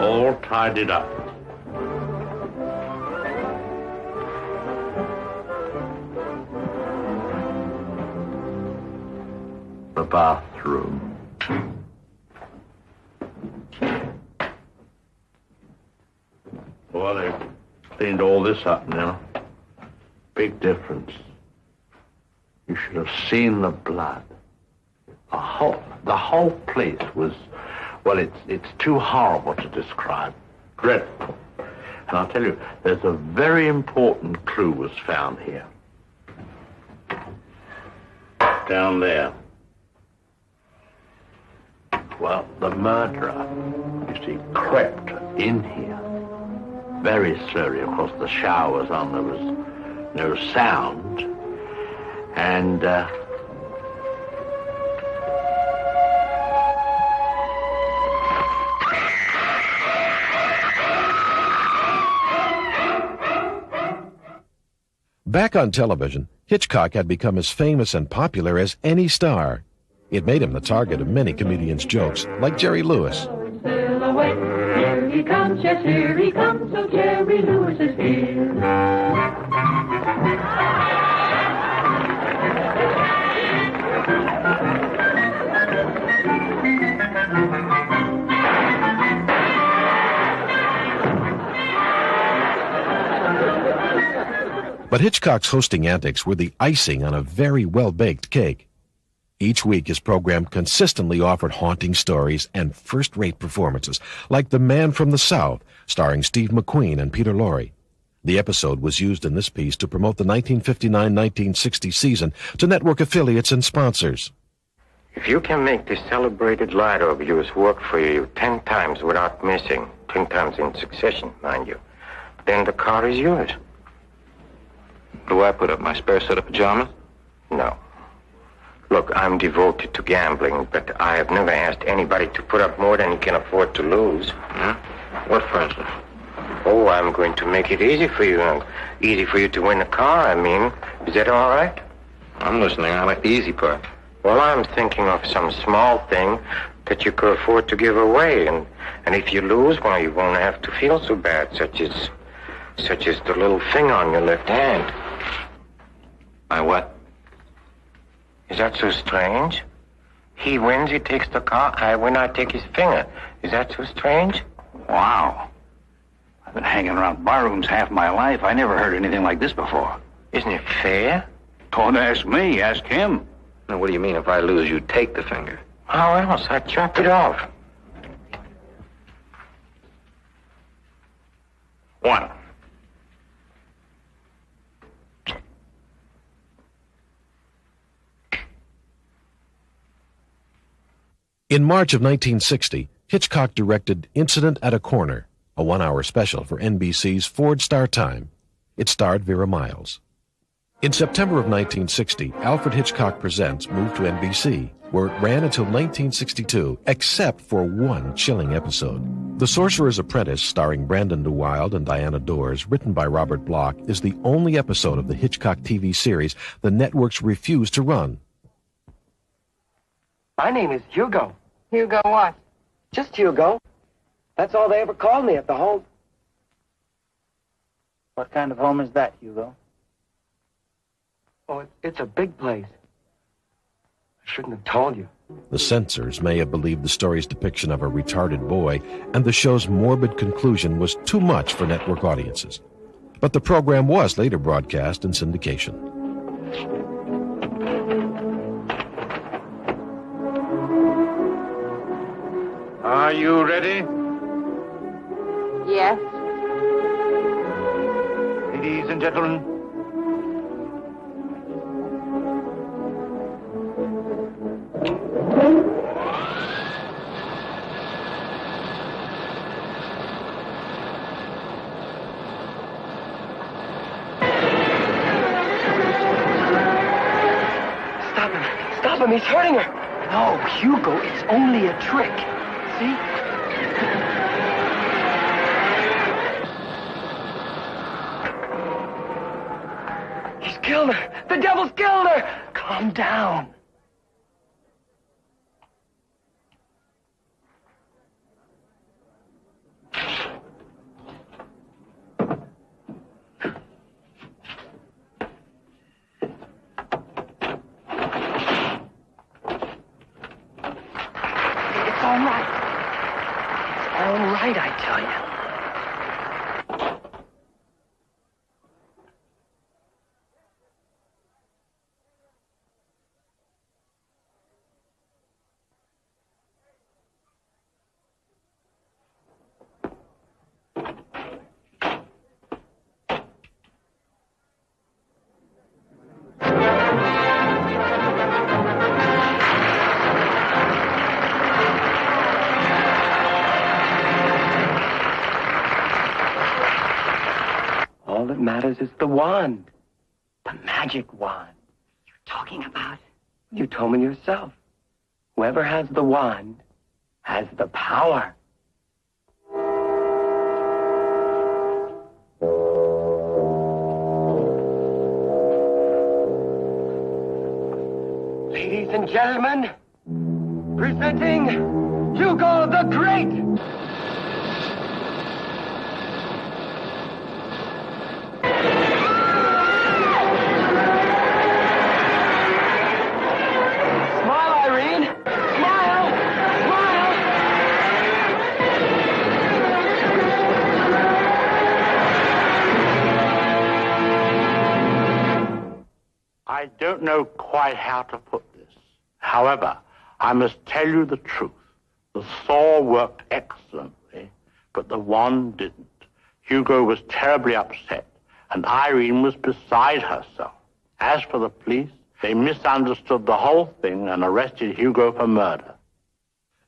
Speaker 13: All tidied up. The bathroom. Well, they've cleaned all this up now. Big difference. You should have seen the blood. The whole place was, well, it's too horrible to describe. Dreadful. And I'll tell you, there's a very important clue was found here. Down there. Well, the murderer, you see, crept in here. Very slowly. Of course, the shower was on. There was no sound. And,
Speaker 4: Back on television, Hitchcock had become as famous and popular as any star. It made him the target of many comedians' jokes, like Jerry Lewis.
Speaker 1: Silhouette, here he comes, yes, here he comes, so Jerry Lewis is here.
Speaker 4: But Hitchcock's hosting antics were the icing on a very well-baked cake. Each week, his program consistently offered haunting stories and first-rate performances, like The Man from the South, starring Steve McQueen and Peter Laurie. The episode was used in this piece to promote the 1959-1960 season to network affiliates and sponsors.
Speaker 5: If you can make this celebrated lighter of yours work for you 10 times without missing, 10 times in succession, mind you, then the car is yours.
Speaker 22: Do I put up my spare set of pajamas?
Speaker 5: No. Look, I'm devoted to gambling, but I have never asked anybody to put up more than he can afford to lose.
Speaker 22: What, for instance?
Speaker 5: Oh, I'm going to make it easy for you. Easy for you to win the car, I mean. Is that all right?
Speaker 22: I'm listening. I like the easy part.
Speaker 5: Well, I'm thinking of some small thing that you could afford to give away. And if you lose, well, you won't have to feel so bad, such as the little finger on your left hand.
Speaker 22: My what?
Speaker 5: Is that so strange? He wins, he takes the car. I win, I take his finger. Is that so strange?
Speaker 22: Wow. I've been hanging around barrooms half my life. I never heard anything like this before.
Speaker 5: Isn't it fair?
Speaker 22: Don't ask me. Ask him. Now, what do you mean if I lose, you take the finger?
Speaker 5: How else? I chop it off.
Speaker 22: 1.
Speaker 4: In March of 1960, Hitchcock directed Incident at a Corner, a one-hour special for NBC's Ford Star Time. It starred Vera Miles. In September of 1960, Alfred Hitchcock Presents moved to NBC, where it ran until 1962, except for one chilling episode. The Sorcerer's Apprentice, starring Brandon DeWilde and Diana Dors, written by Robert Bloch, is the only episode of the Hitchcock TV series the networks refused to run.
Speaker 12: My name is Hugo.
Speaker 21: Hugo what?
Speaker 12: Just Hugo. That's all they ever called me at the home.
Speaker 23: What kind of home is that, Hugo?
Speaker 12: Oh, it's a big place. I shouldn't have told you.
Speaker 4: The censors may have believed the story's depiction of a retarded boy, and the show's morbid conclusion was too much for network audiences. But the program was later broadcast in syndication.
Speaker 13: Are you ready?
Speaker 21: Yes.
Speaker 13: Ladies and gentlemen,
Speaker 12: Stop him, he's hurting her. No, Hugo, it's only a trick. See? He's killed her. The devil's killed her. Calm down. All right, I tell you. All that matters is the wand. The magic wand.
Speaker 21: You're talking about?
Speaker 12: You told me yourself. Whoever has the wand has the power. Ladies and gentlemen, presenting Hugo the Great! Smile, Irene! Smile! Smile!
Speaker 13: I don't know quite how to put this. However, I must tell you the truth. The saw worked excellently, but the wand didn't. Hugo was terribly upset, and Irene was beside herself. As for the police, they misunderstood the whole thing and arrested Hugo for murder.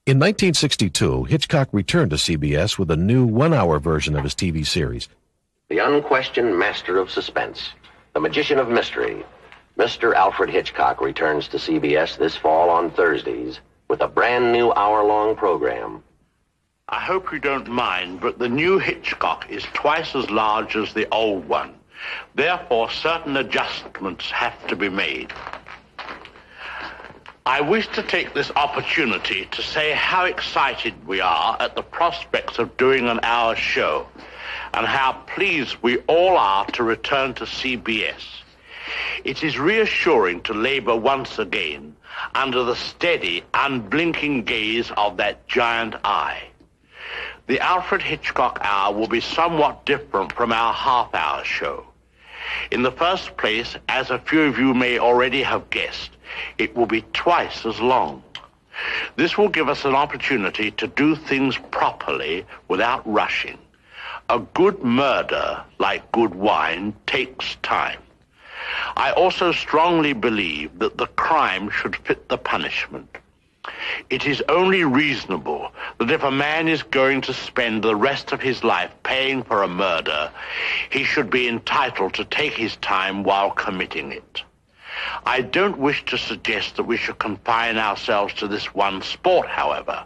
Speaker 4: In 1962, Hitchcock returned to CBS with a new one-hour version of his TV series.
Speaker 10: The unquestioned master of suspense, the magician of mystery, Mr. Alfred Hitchcock returns to CBS this fall on Thursdays with a brand new hour-long program.
Speaker 13: I hope you don't mind, but the new Hitchcock is twice as large as the old one. Therefore, certain adjustments have to be made. I wish to take this opportunity to say how excited we are at the prospects of doing an hour show, and how pleased we all are to return to CBS. It is reassuring to labor once again under the steady, unblinking gaze of that giant eye. The Alfred Hitchcock Hour will be somewhat different from our half-hour show. In the first place, as a few of you may already have guessed, it will be twice as long. This will give us an opportunity to do things properly without rushing. A good murder, like good wine, takes time. I also strongly believe that the crime should fit the punishment. It is only reasonable that if a man is going to spend the rest of his life paying for a murder, he should be entitled to take his time while committing it. I don't wish to suggest that we should confine ourselves to this one sport, however.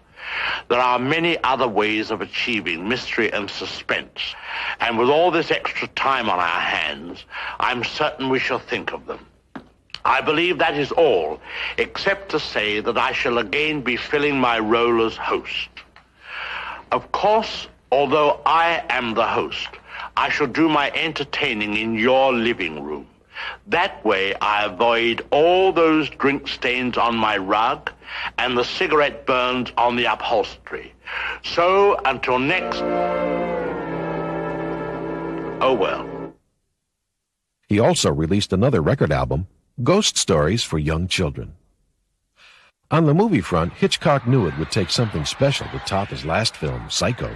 Speaker 13: There are many other ways of achieving mystery and suspense, and with all this extra time on our hands, I'm certain we shall think of them. I believe that is all, except to say that I shall again be filling my role as host. Of course, although I am the host, I shall do my entertaining in your living room. That way I avoid all those drink stains on my rug and the cigarette burns on the upholstery. So, until next... Oh, well.
Speaker 4: He also released another record album, Ghost Stories for Young Children. On the movie front, Hitchcock knew it would take something special to top his last film, Psycho.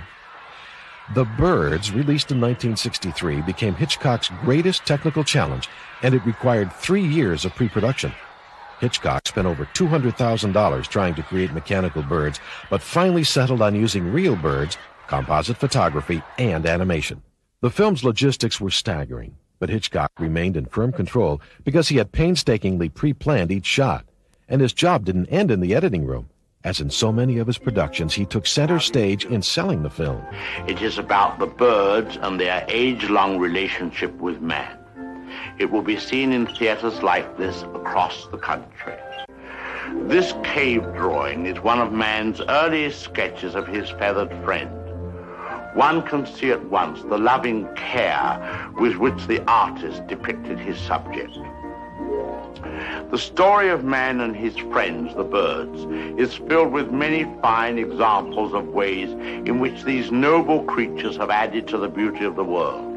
Speaker 4: The Birds, released in 1963, became Hitchcock's greatest technical challenge, and it required 3 years of pre-production. Hitchcock spent over $200,000 trying to create mechanical birds, but finally settled on using real birds, composite photography, and animation. The film's logistics were staggering, but Hitchcock remained in firm control because he had painstakingly pre-planned each shot, and his job didn't end in the editing room. As in so many of his productions, he took center stage in selling the film.
Speaker 13: It is about the birds and their age-long relationship with man. It will be seen in theaters like this across the country. This cave drawing is one of man's earliest sketches of his feathered friend. One can see at once the loving care with which the artist depicted his subject. The story of man and his friends, the birds, is filled with many fine examples of ways in which these noble creatures have added to the beauty of the world.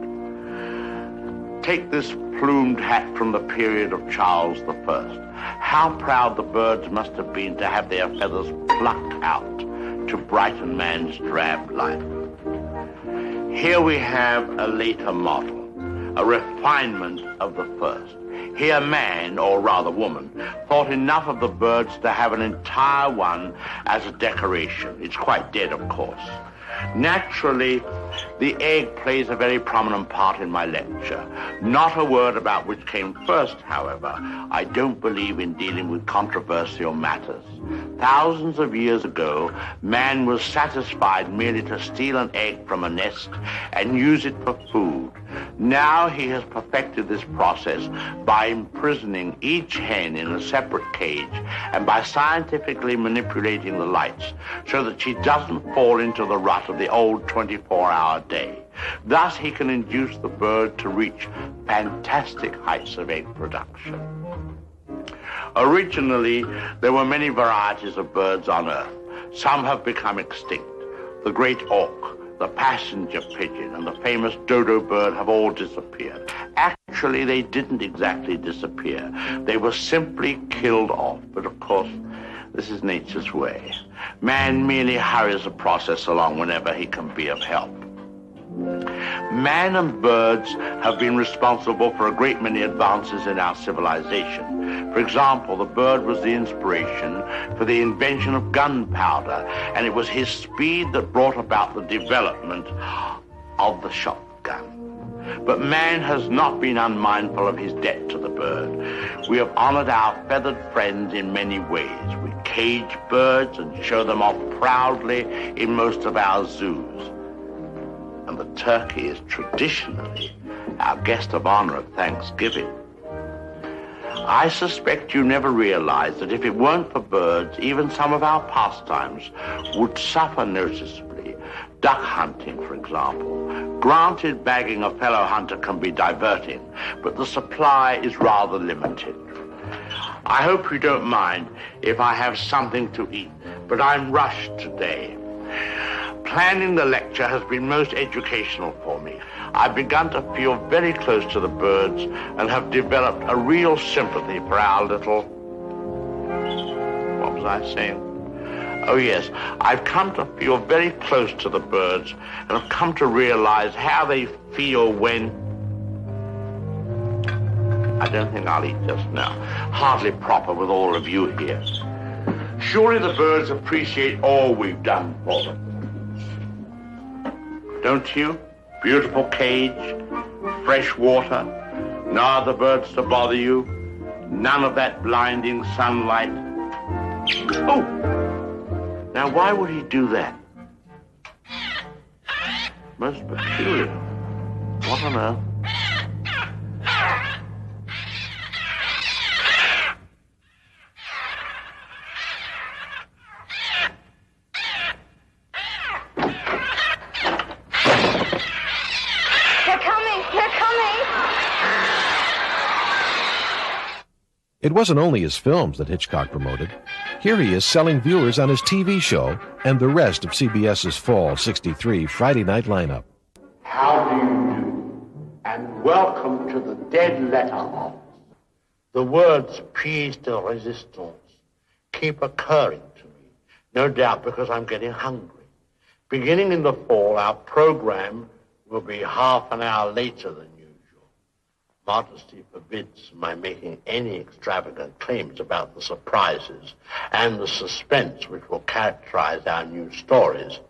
Speaker 13: Take this plumed hat from the period of Charles I. How proud the birds must have been to have their feathers plucked out to brighten man's drab life. Here we have a later model, a refinement of the first. Here man, or rather woman, thought enough of the birds to have an entire one as a decoration. It's quite dead, of course. Naturally, the egg plays a very prominent part in my lecture. Not a word about which came first, however. I don't believe in dealing with controversial matters. Thousands of years ago, man was satisfied merely to steal an egg from a nest and use it for food. Now he has perfected this process by imprisoning each hen in a separate cage and by scientifically manipulating the lights so that she doesn't fall into the rut of the old 24-hour day. Thus, he can induce the bird to reach fantastic heights of egg production. Originally, there were many varieties of birds on Earth. Some have become extinct. The great auk, the passenger pigeon, and the famous dodo bird have all disappeared. Actually, they didn't exactly disappear. They were simply killed off. But of course, this is nature's way. Man merely hurries the process along whenever he can be of help. Man and birds have been responsible for a great many advances in our civilization. For example, the bird was the inspiration for the invention of gunpowder, and it was his speed that brought about the development of the shotgun. But man has not been unmindful of his debt to the bird. We have honored our feathered friends in many ways. We cage birds and show them off proudly in most of our zoos. And the turkey is traditionally our guest of honor at Thanksgiving. I suspect you never realized that if it weren't for birds, even some of our pastimes would suffer noticeably. Duck hunting, for example. Granted, bagging a fellow hunter can be diverting, but the supply is rather limited. I hope you don't mind if I have something to eat, but I'm rushed today. Planning the lecture has been most educational for me. I've begun to feel very close to the birds and have developed a real sympathy for our little... What was I saying? Oh, yes. I've come to feel very close to the birds and have come to realize how they feel when... I don't think I'll eat just now. Hardly proper with all of you here. Surely the birds appreciate all we've done for them. Don't you? Beautiful cage, fresh water, no other birds to bother you, none of that blinding sunlight. Oh! Now, why would he do that? Most peculiar. What on earth?
Speaker 4: It wasn't only his films that Hitchcock promoted. Here he is selling viewers on his TV show and the rest of CBS's Fall '63 Friday night lineup.
Speaker 13: How do you do? And welcome to the Dead Letter Office. The words pièce de résistance keep occurring to me, no doubt because I'm getting hungry. Beginning in the fall, our program will be half an hour later than usual. Modesty forbids my making any extravagant claims about the surprises and the suspense which will characterize our new stories.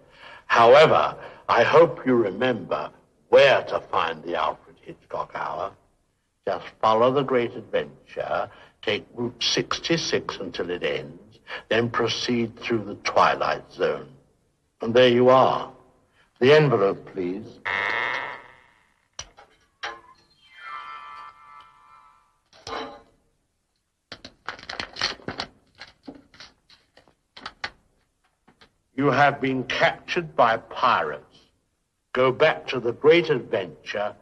Speaker 13: However, I hope you remember where to find the Alfred Hitchcock Hour. Just follow the great adventure, take Route 66 until it ends, then proceed through the Twilight Zone. And there you are. The envelope, please. You have been captured by pirates. Go back to the great adventure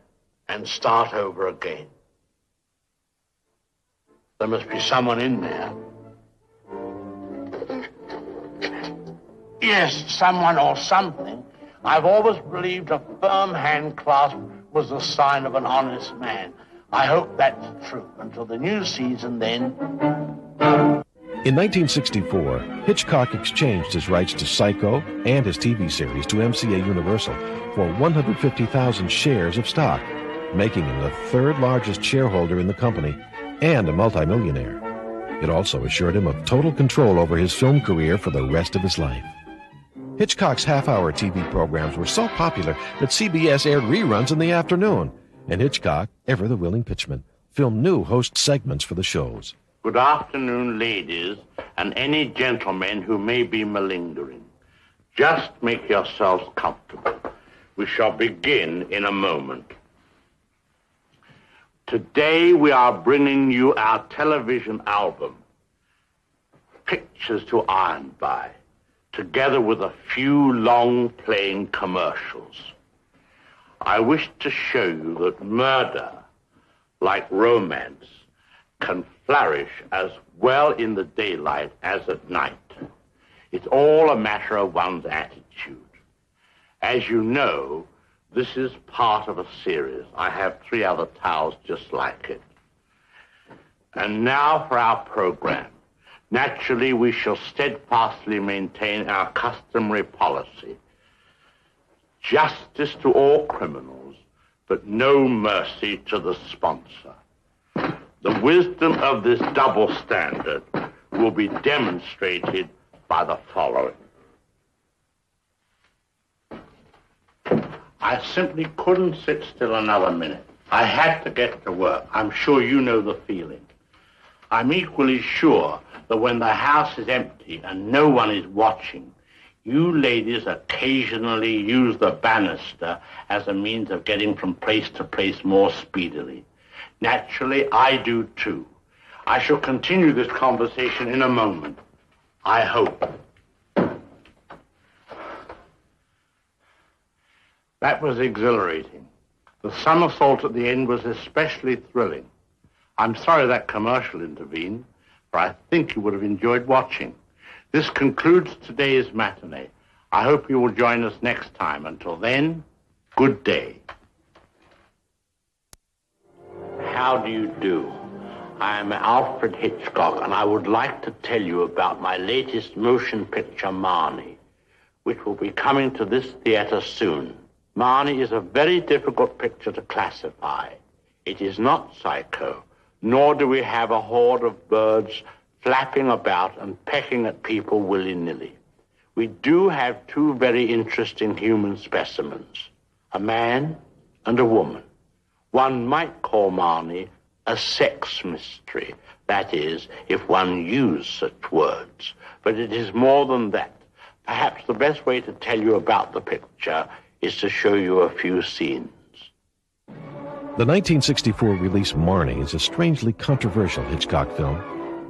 Speaker 13: and start over again. There must be someone in there. Yes, someone or something. I've always believed a firm hand clasp was the sign of an honest man. I hope that's true. Until the new season, then.
Speaker 4: In 1964, Hitchcock exchanged his rights to Psycho and his TV series to MCA Universal for 150,000 shares of stock, making him the third largest shareholder in the company and a multimillionaire. It also assured him of total control over his film career for the rest of his life. Hitchcock's half-hour TV programs were so popular that CBS aired reruns in the afternoon, and Hitchcock, ever the willing pitchman, filmed new host segments for the shows.
Speaker 13: Good afternoon, ladies, and any gentlemen who may be malingering. Just make yourselves comfortable. We shall begin in a moment. Today we are bringing you our television album, Pictures to Iron By, together with a few long-playing commercials. I wish to show you that murder, like romance, can flourish as well in the daylight as at night. It's all a matter of one's attitude. As you know, this is part of a series. I have 3 other towels just like it. And now for our program. Naturally, we shall steadfastly maintain our customary policy. Justice to all criminals, but no mercy to the sponsor. The wisdom of this double standard will be demonstrated by the following. I simply couldn't sit still another minute. I had to get to work. I'm sure you know the feeling. I'm equally sure that when the house is empty and no one is watching, you ladies occasionally use the banister as a means of getting from place to place more speedily. Naturally, I do too. I shall continue this conversation in a moment. I hope. That was exhilarating. The somersault at the end was especially thrilling. I'm sorry that commercial intervened, for I think you would have enjoyed watching. This concludes today's matinee. I hope you will join us next time. Until then, good day. How do you do? I am Alfred Hitchcock, and I would like to tell you about my latest motion picture, Marnie, which will be coming to this theater soon. Marnie is a very difficult picture to classify. It is not psycho, nor do we have a horde of birds flapping about and pecking at people willy-nilly. We do have 2 very interesting human specimens, a man and a woman. One might call Marnie a sex mystery, that is, if one used such words. But it is more than that. Perhaps the best way to tell you about the picture is to show you a few scenes.
Speaker 4: The 1964 release Marnie is a strangely controversial Hitchcock film.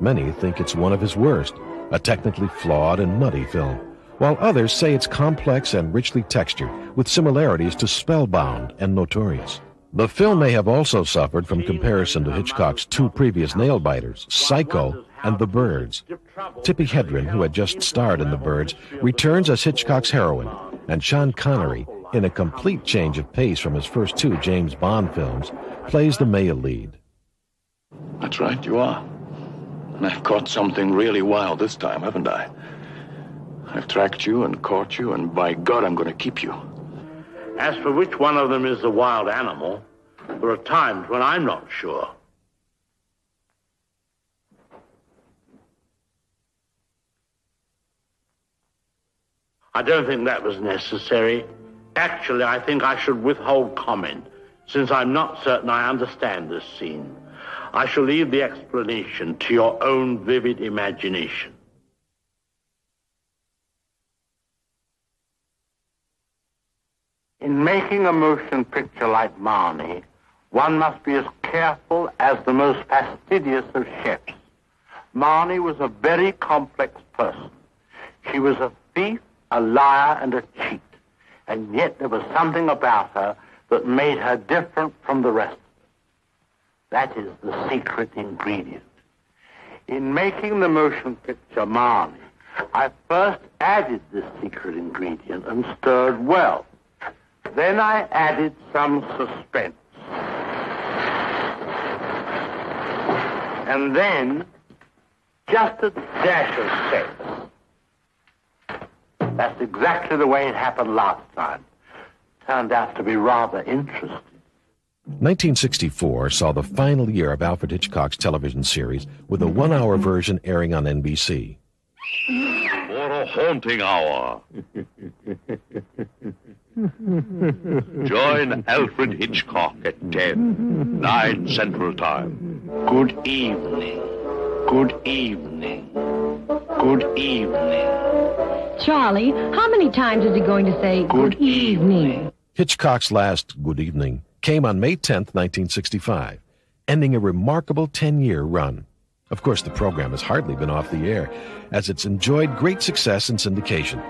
Speaker 4: Many think it's one of his worst, a technically flawed and muddy film, while others say it's complex and richly textured, with similarities to Spellbound and Notorious. The film may have also suffered from comparison to Hitchcock's 2 previous nail-biters, Psycho and The Birds. Tippi Hedren, who had just starred in The Birds, returns as Hitchcock's heroine, and Sean Connery, in a complete change of pace from his first 2 James Bond films, plays the male lead.
Speaker 6: That's right, you are. And I've caught something really wild this time, haven't I? I've tracked you and caught you, and by God, I'm going to keep you.
Speaker 13: As for which one of them is the wild animal, there are times when I'm not sure. I don't think that was necessary. Actually, I think I should withhold comment, since I'm not certain I understand this scene. I shall leave the explanation to your own vivid imagination. In making a motion picture like Marnie, one must be as careful as the most fastidious of chefs. Marnie was a very complex person. She was a thief, a liar, and a cheat. And yet there was something about her that made her different from the rest of us. That is the secret ingredient. In making the motion picture Marnie, I first added this secret ingredient and stirred well. Then I added some suspense. And then just a dash of sex. That's exactly the way it happened last time. Turned out to be rather interesting.
Speaker 4: 1964 saw the final year of Alfred Hitchcock's television series, with a 1-hour version airing on NBC.
Speaker 15: For a haunting hour. Join Alfred Hitchcock at 10, 9 Central Time.
Speaker 13: Good evening. Good evening. Good evening.
Speaker 16: Charlie, how many times is he going to say good evening?
Speaker 4: Hitchcock's last Good Evening came on May 10th, 1965. ending a remarkable 10-year run. Of course, the program has hardly been off the air, as it's enjoyed great success in syndication.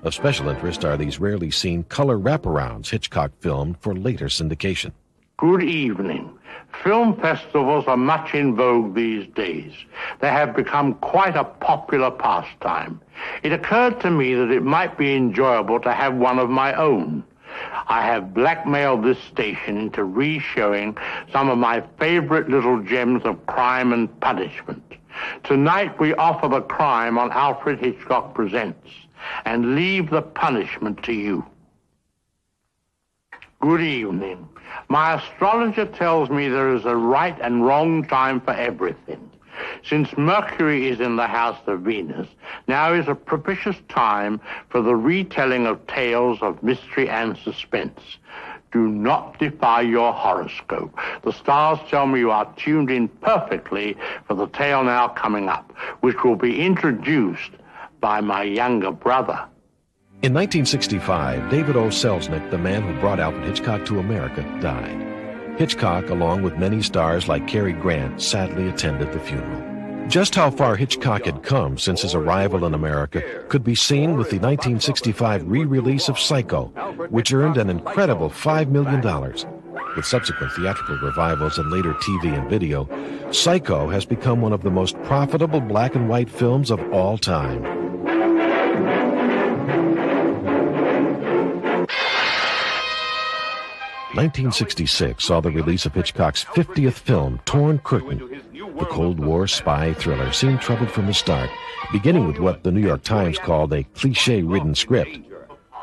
Speaker 4: Of special interest are these rarely seen color wraparounds Hitchcock filmed for later syndication.
Speaker 13: Good evening. Film festivals are much in vogue these days. They have become quite a popular pastime. It occurred to me that it might be enjoyable to have one of my own. I have blackmailed this station into re-showing some of my favorite little gems of crime and punishment. Tonight we offer the crime on Alfred Hitchcock Presents and leave the punishment to you. Good evening. My astrologer tells me there is a right and wrong time for everything. Since Mercury is in the house of Venus, now is a propitious time for the retelling of tales of mystery and suspense. Do not defy your horoscope. The stars tell me you are tuned in perfectly for the tale now coming up, which will be introduced by my younger brother.
Speaker 4: In 1965, David O. Selznick, the man who brought Alfred Hitchcock to America, died. Hitchcock, along with many stars like Cary Grant, sadly attended the funeral. Just how far Hitchcock had come since his arrival in America could be seen with the 1965 re-release of Psycho, which earned an incredible $5 million. With subsequent theatrical revivals and later TV and video, Psycho has become one of the most profitable black and white films of all time. 1966 saw the release of Hitchcock's 50th film, Torn Curtain. The Cold War spy thriller seemed troubled from the start, beginning with what the New York Times called a cliché-ridden script.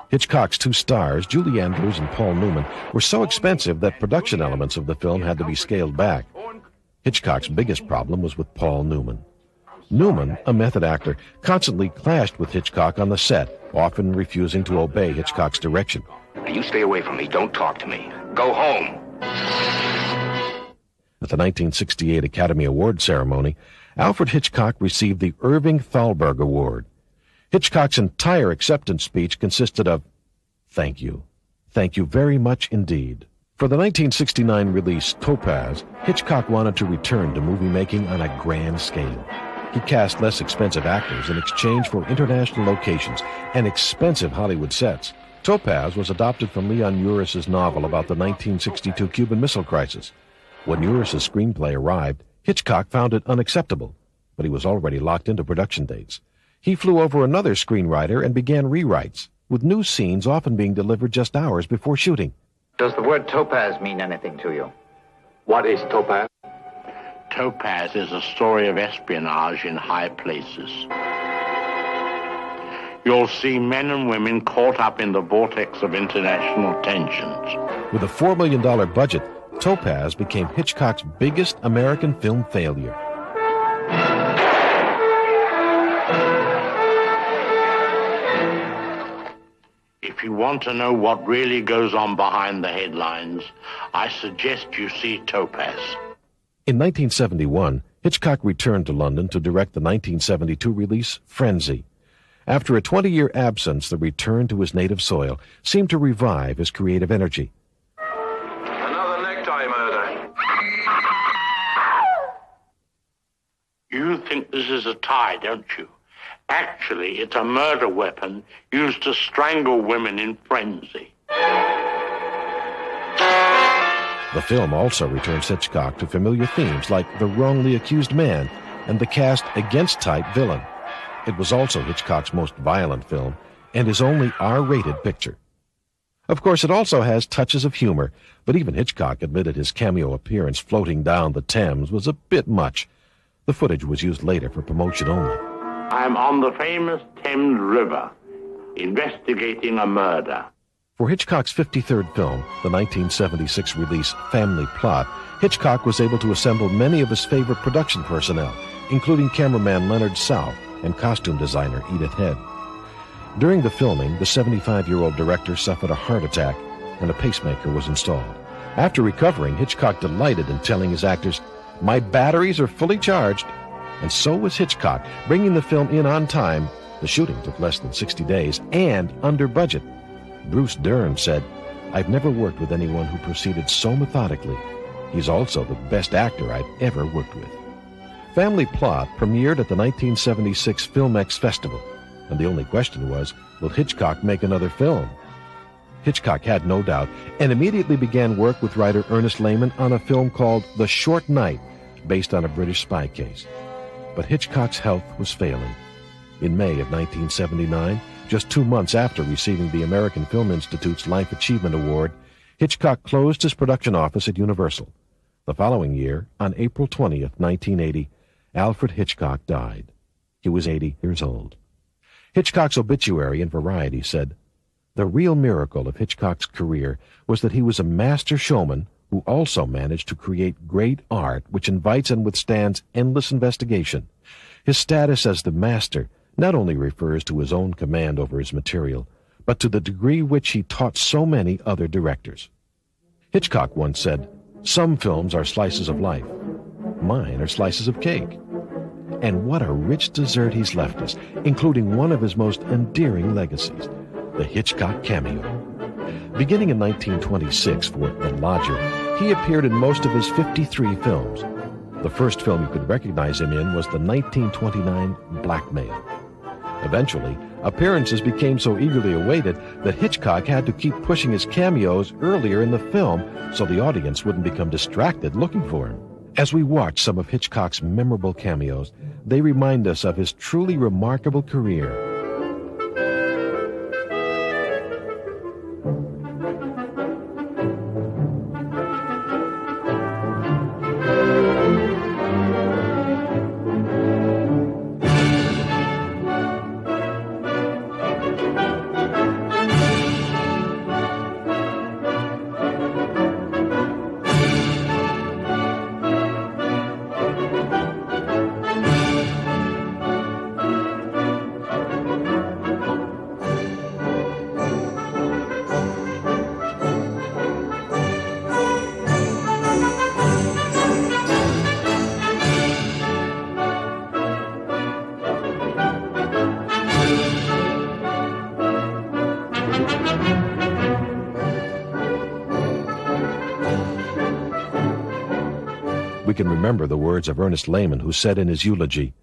Speaker 4: Hitchcock's two stars, Julie Andrews and Paul Newman, were so expensive that production elements of the film had to be scaled back. Hitchcock's biggest problem was with Paul Newman. Newman, a method actor, constantly clashed with Hitchcock on the set, often refusing to obey Hitchcock's direction.
Speaker 17: Now you stay away from me. Don't talk to me. Go home.
Speaker 4: At the 1968 Academy Award ceremony, Alfred Hitchcock received the Irving Thalberg Award. Hitchcock's entire acceptance speech consisted of, "Thank you. Thank you very much indeed." For the 1969 release, Topaz, Hitchcock wanted to return to movie making on a grand scale. He cast less expensive actors in exchange for international locations and expensive Hollywood sets. Topaz was adopted from Leon Uris's novel about the 1962 Cuban Missile Crisis. When Uris's screenplay arrived, Hitchcock found it unacceptable, but he was already locked into production dates. He flew over another screenwriter and began rewrites, with new scenes often being delivered just hours before shooting.
Speaker 7: Does the word topaz mean anything to you?
Speaker 17: What is Topaz?
Speaker 13: Topaz is a story of espionage in high places. You'll see men and women caught up in the vortex of international tensions.
Speaker 4: With a $4 million budget, Topaz became Hitchcock's biggest American film failure.
Speaker 13: If you want to know what really goes on behind the headlines, I suggest you see Topaz.
Speaker 4: In 1971, Hitchcock returned to London to direct the 1972 release Frenzy. After a 20-year absence, the return to his native soil seemed to revive his creative energy.
Speaker 22: Another necktie murder.
Speaker 13: You think this is a tie, don't you? Actually, it's a murder weapon used to strangle women in frenzy.
Speaker 4: The film also returns Hitchcock to familiar themes like the wrongly accused man and the cast-against-type villain. It was also Hitchcock's most violent film and his only R-rated picture. Of course, it also has touches of humor, but even Hitchcock admitted his cameo appearance floating down the Thames was a bit much. The footage was used later for promotion only.
Speaker 13: I'm on the famous Thames River, investigating a murder.
Speaker 4: For Hitchcock's 53rd film, the 1976 release Family Plot, Hitchcock was able to assemble many of his favorite production personnel, including cameraman Leonard South and costume designer Edith Head. During the filming, the 75-year-old director suffered a heart attack and a pacemaker was installed. After recovering, Hitchcock delighted in telling his actors, "My batteries are fully charged." And so was Hitchcock, bringing the film in on time. The shooting took less than 60 days and under budget. Bruce Dern said, "I've never worked with anyone who proceeded so methodically." He's also the best actor I've ever worked with. Family Plot premiered at the 1976 Film X Festival, and the only question was, will Hitchcock make another film? Hitchcock had no doubt, and immediately began work with writer Ernest Lehman on a film called The Short Night, based on a British spy case. But Hitchcock's health was failing. In May of 1979, just 2 months after receiving the American Film Institute's Life Achievement Award, Hitchcock closed his production office at Universal. The following year, on April 20th, 1980, Alfred Hitchcock died. He was 80 years old. Hitchcock's obituary in Variety said, "The real miracle of Hitchcock's career was that he was a master showman who also managed to create great art which invites and withstands endless investigation. His status as the master not only refers to his own command over his material, but to the degree which he taught so many other directors." Hitchcock once said, "Some films are slices of life. Mine are slices of cake." And what a rich dessert he's left us, including one of his most endearing legacies, the Hitchcock cameo. Beginning in 1926 for The Lodger, he appeared in most of his 53 films. The first film you could recognize him in was the 1929 Blackmail. Eventually, appearances became so eagerly awaited that Hitchcock had to keep pushing his cameos earlier in the film so the audience wouldn't become distracted looking for him. As we watch some of Hitchcock's memorable cameos, they remind us of his truly remarkable career. We can remember the words of Ernest Lehman, who said in his eulogy,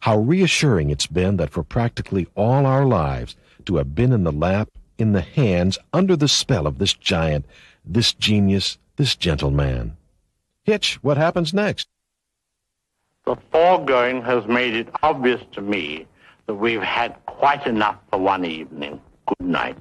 Speaker 4: "How reassuring it's been that for practically all our lives to have been in the lap, in the hands, under the spell of this giant, this genius, this gentleman." Hitch, what happens next?
Speaker 13: The foregoing has made it obvious to me that we've had quite enough for one evening. Good night.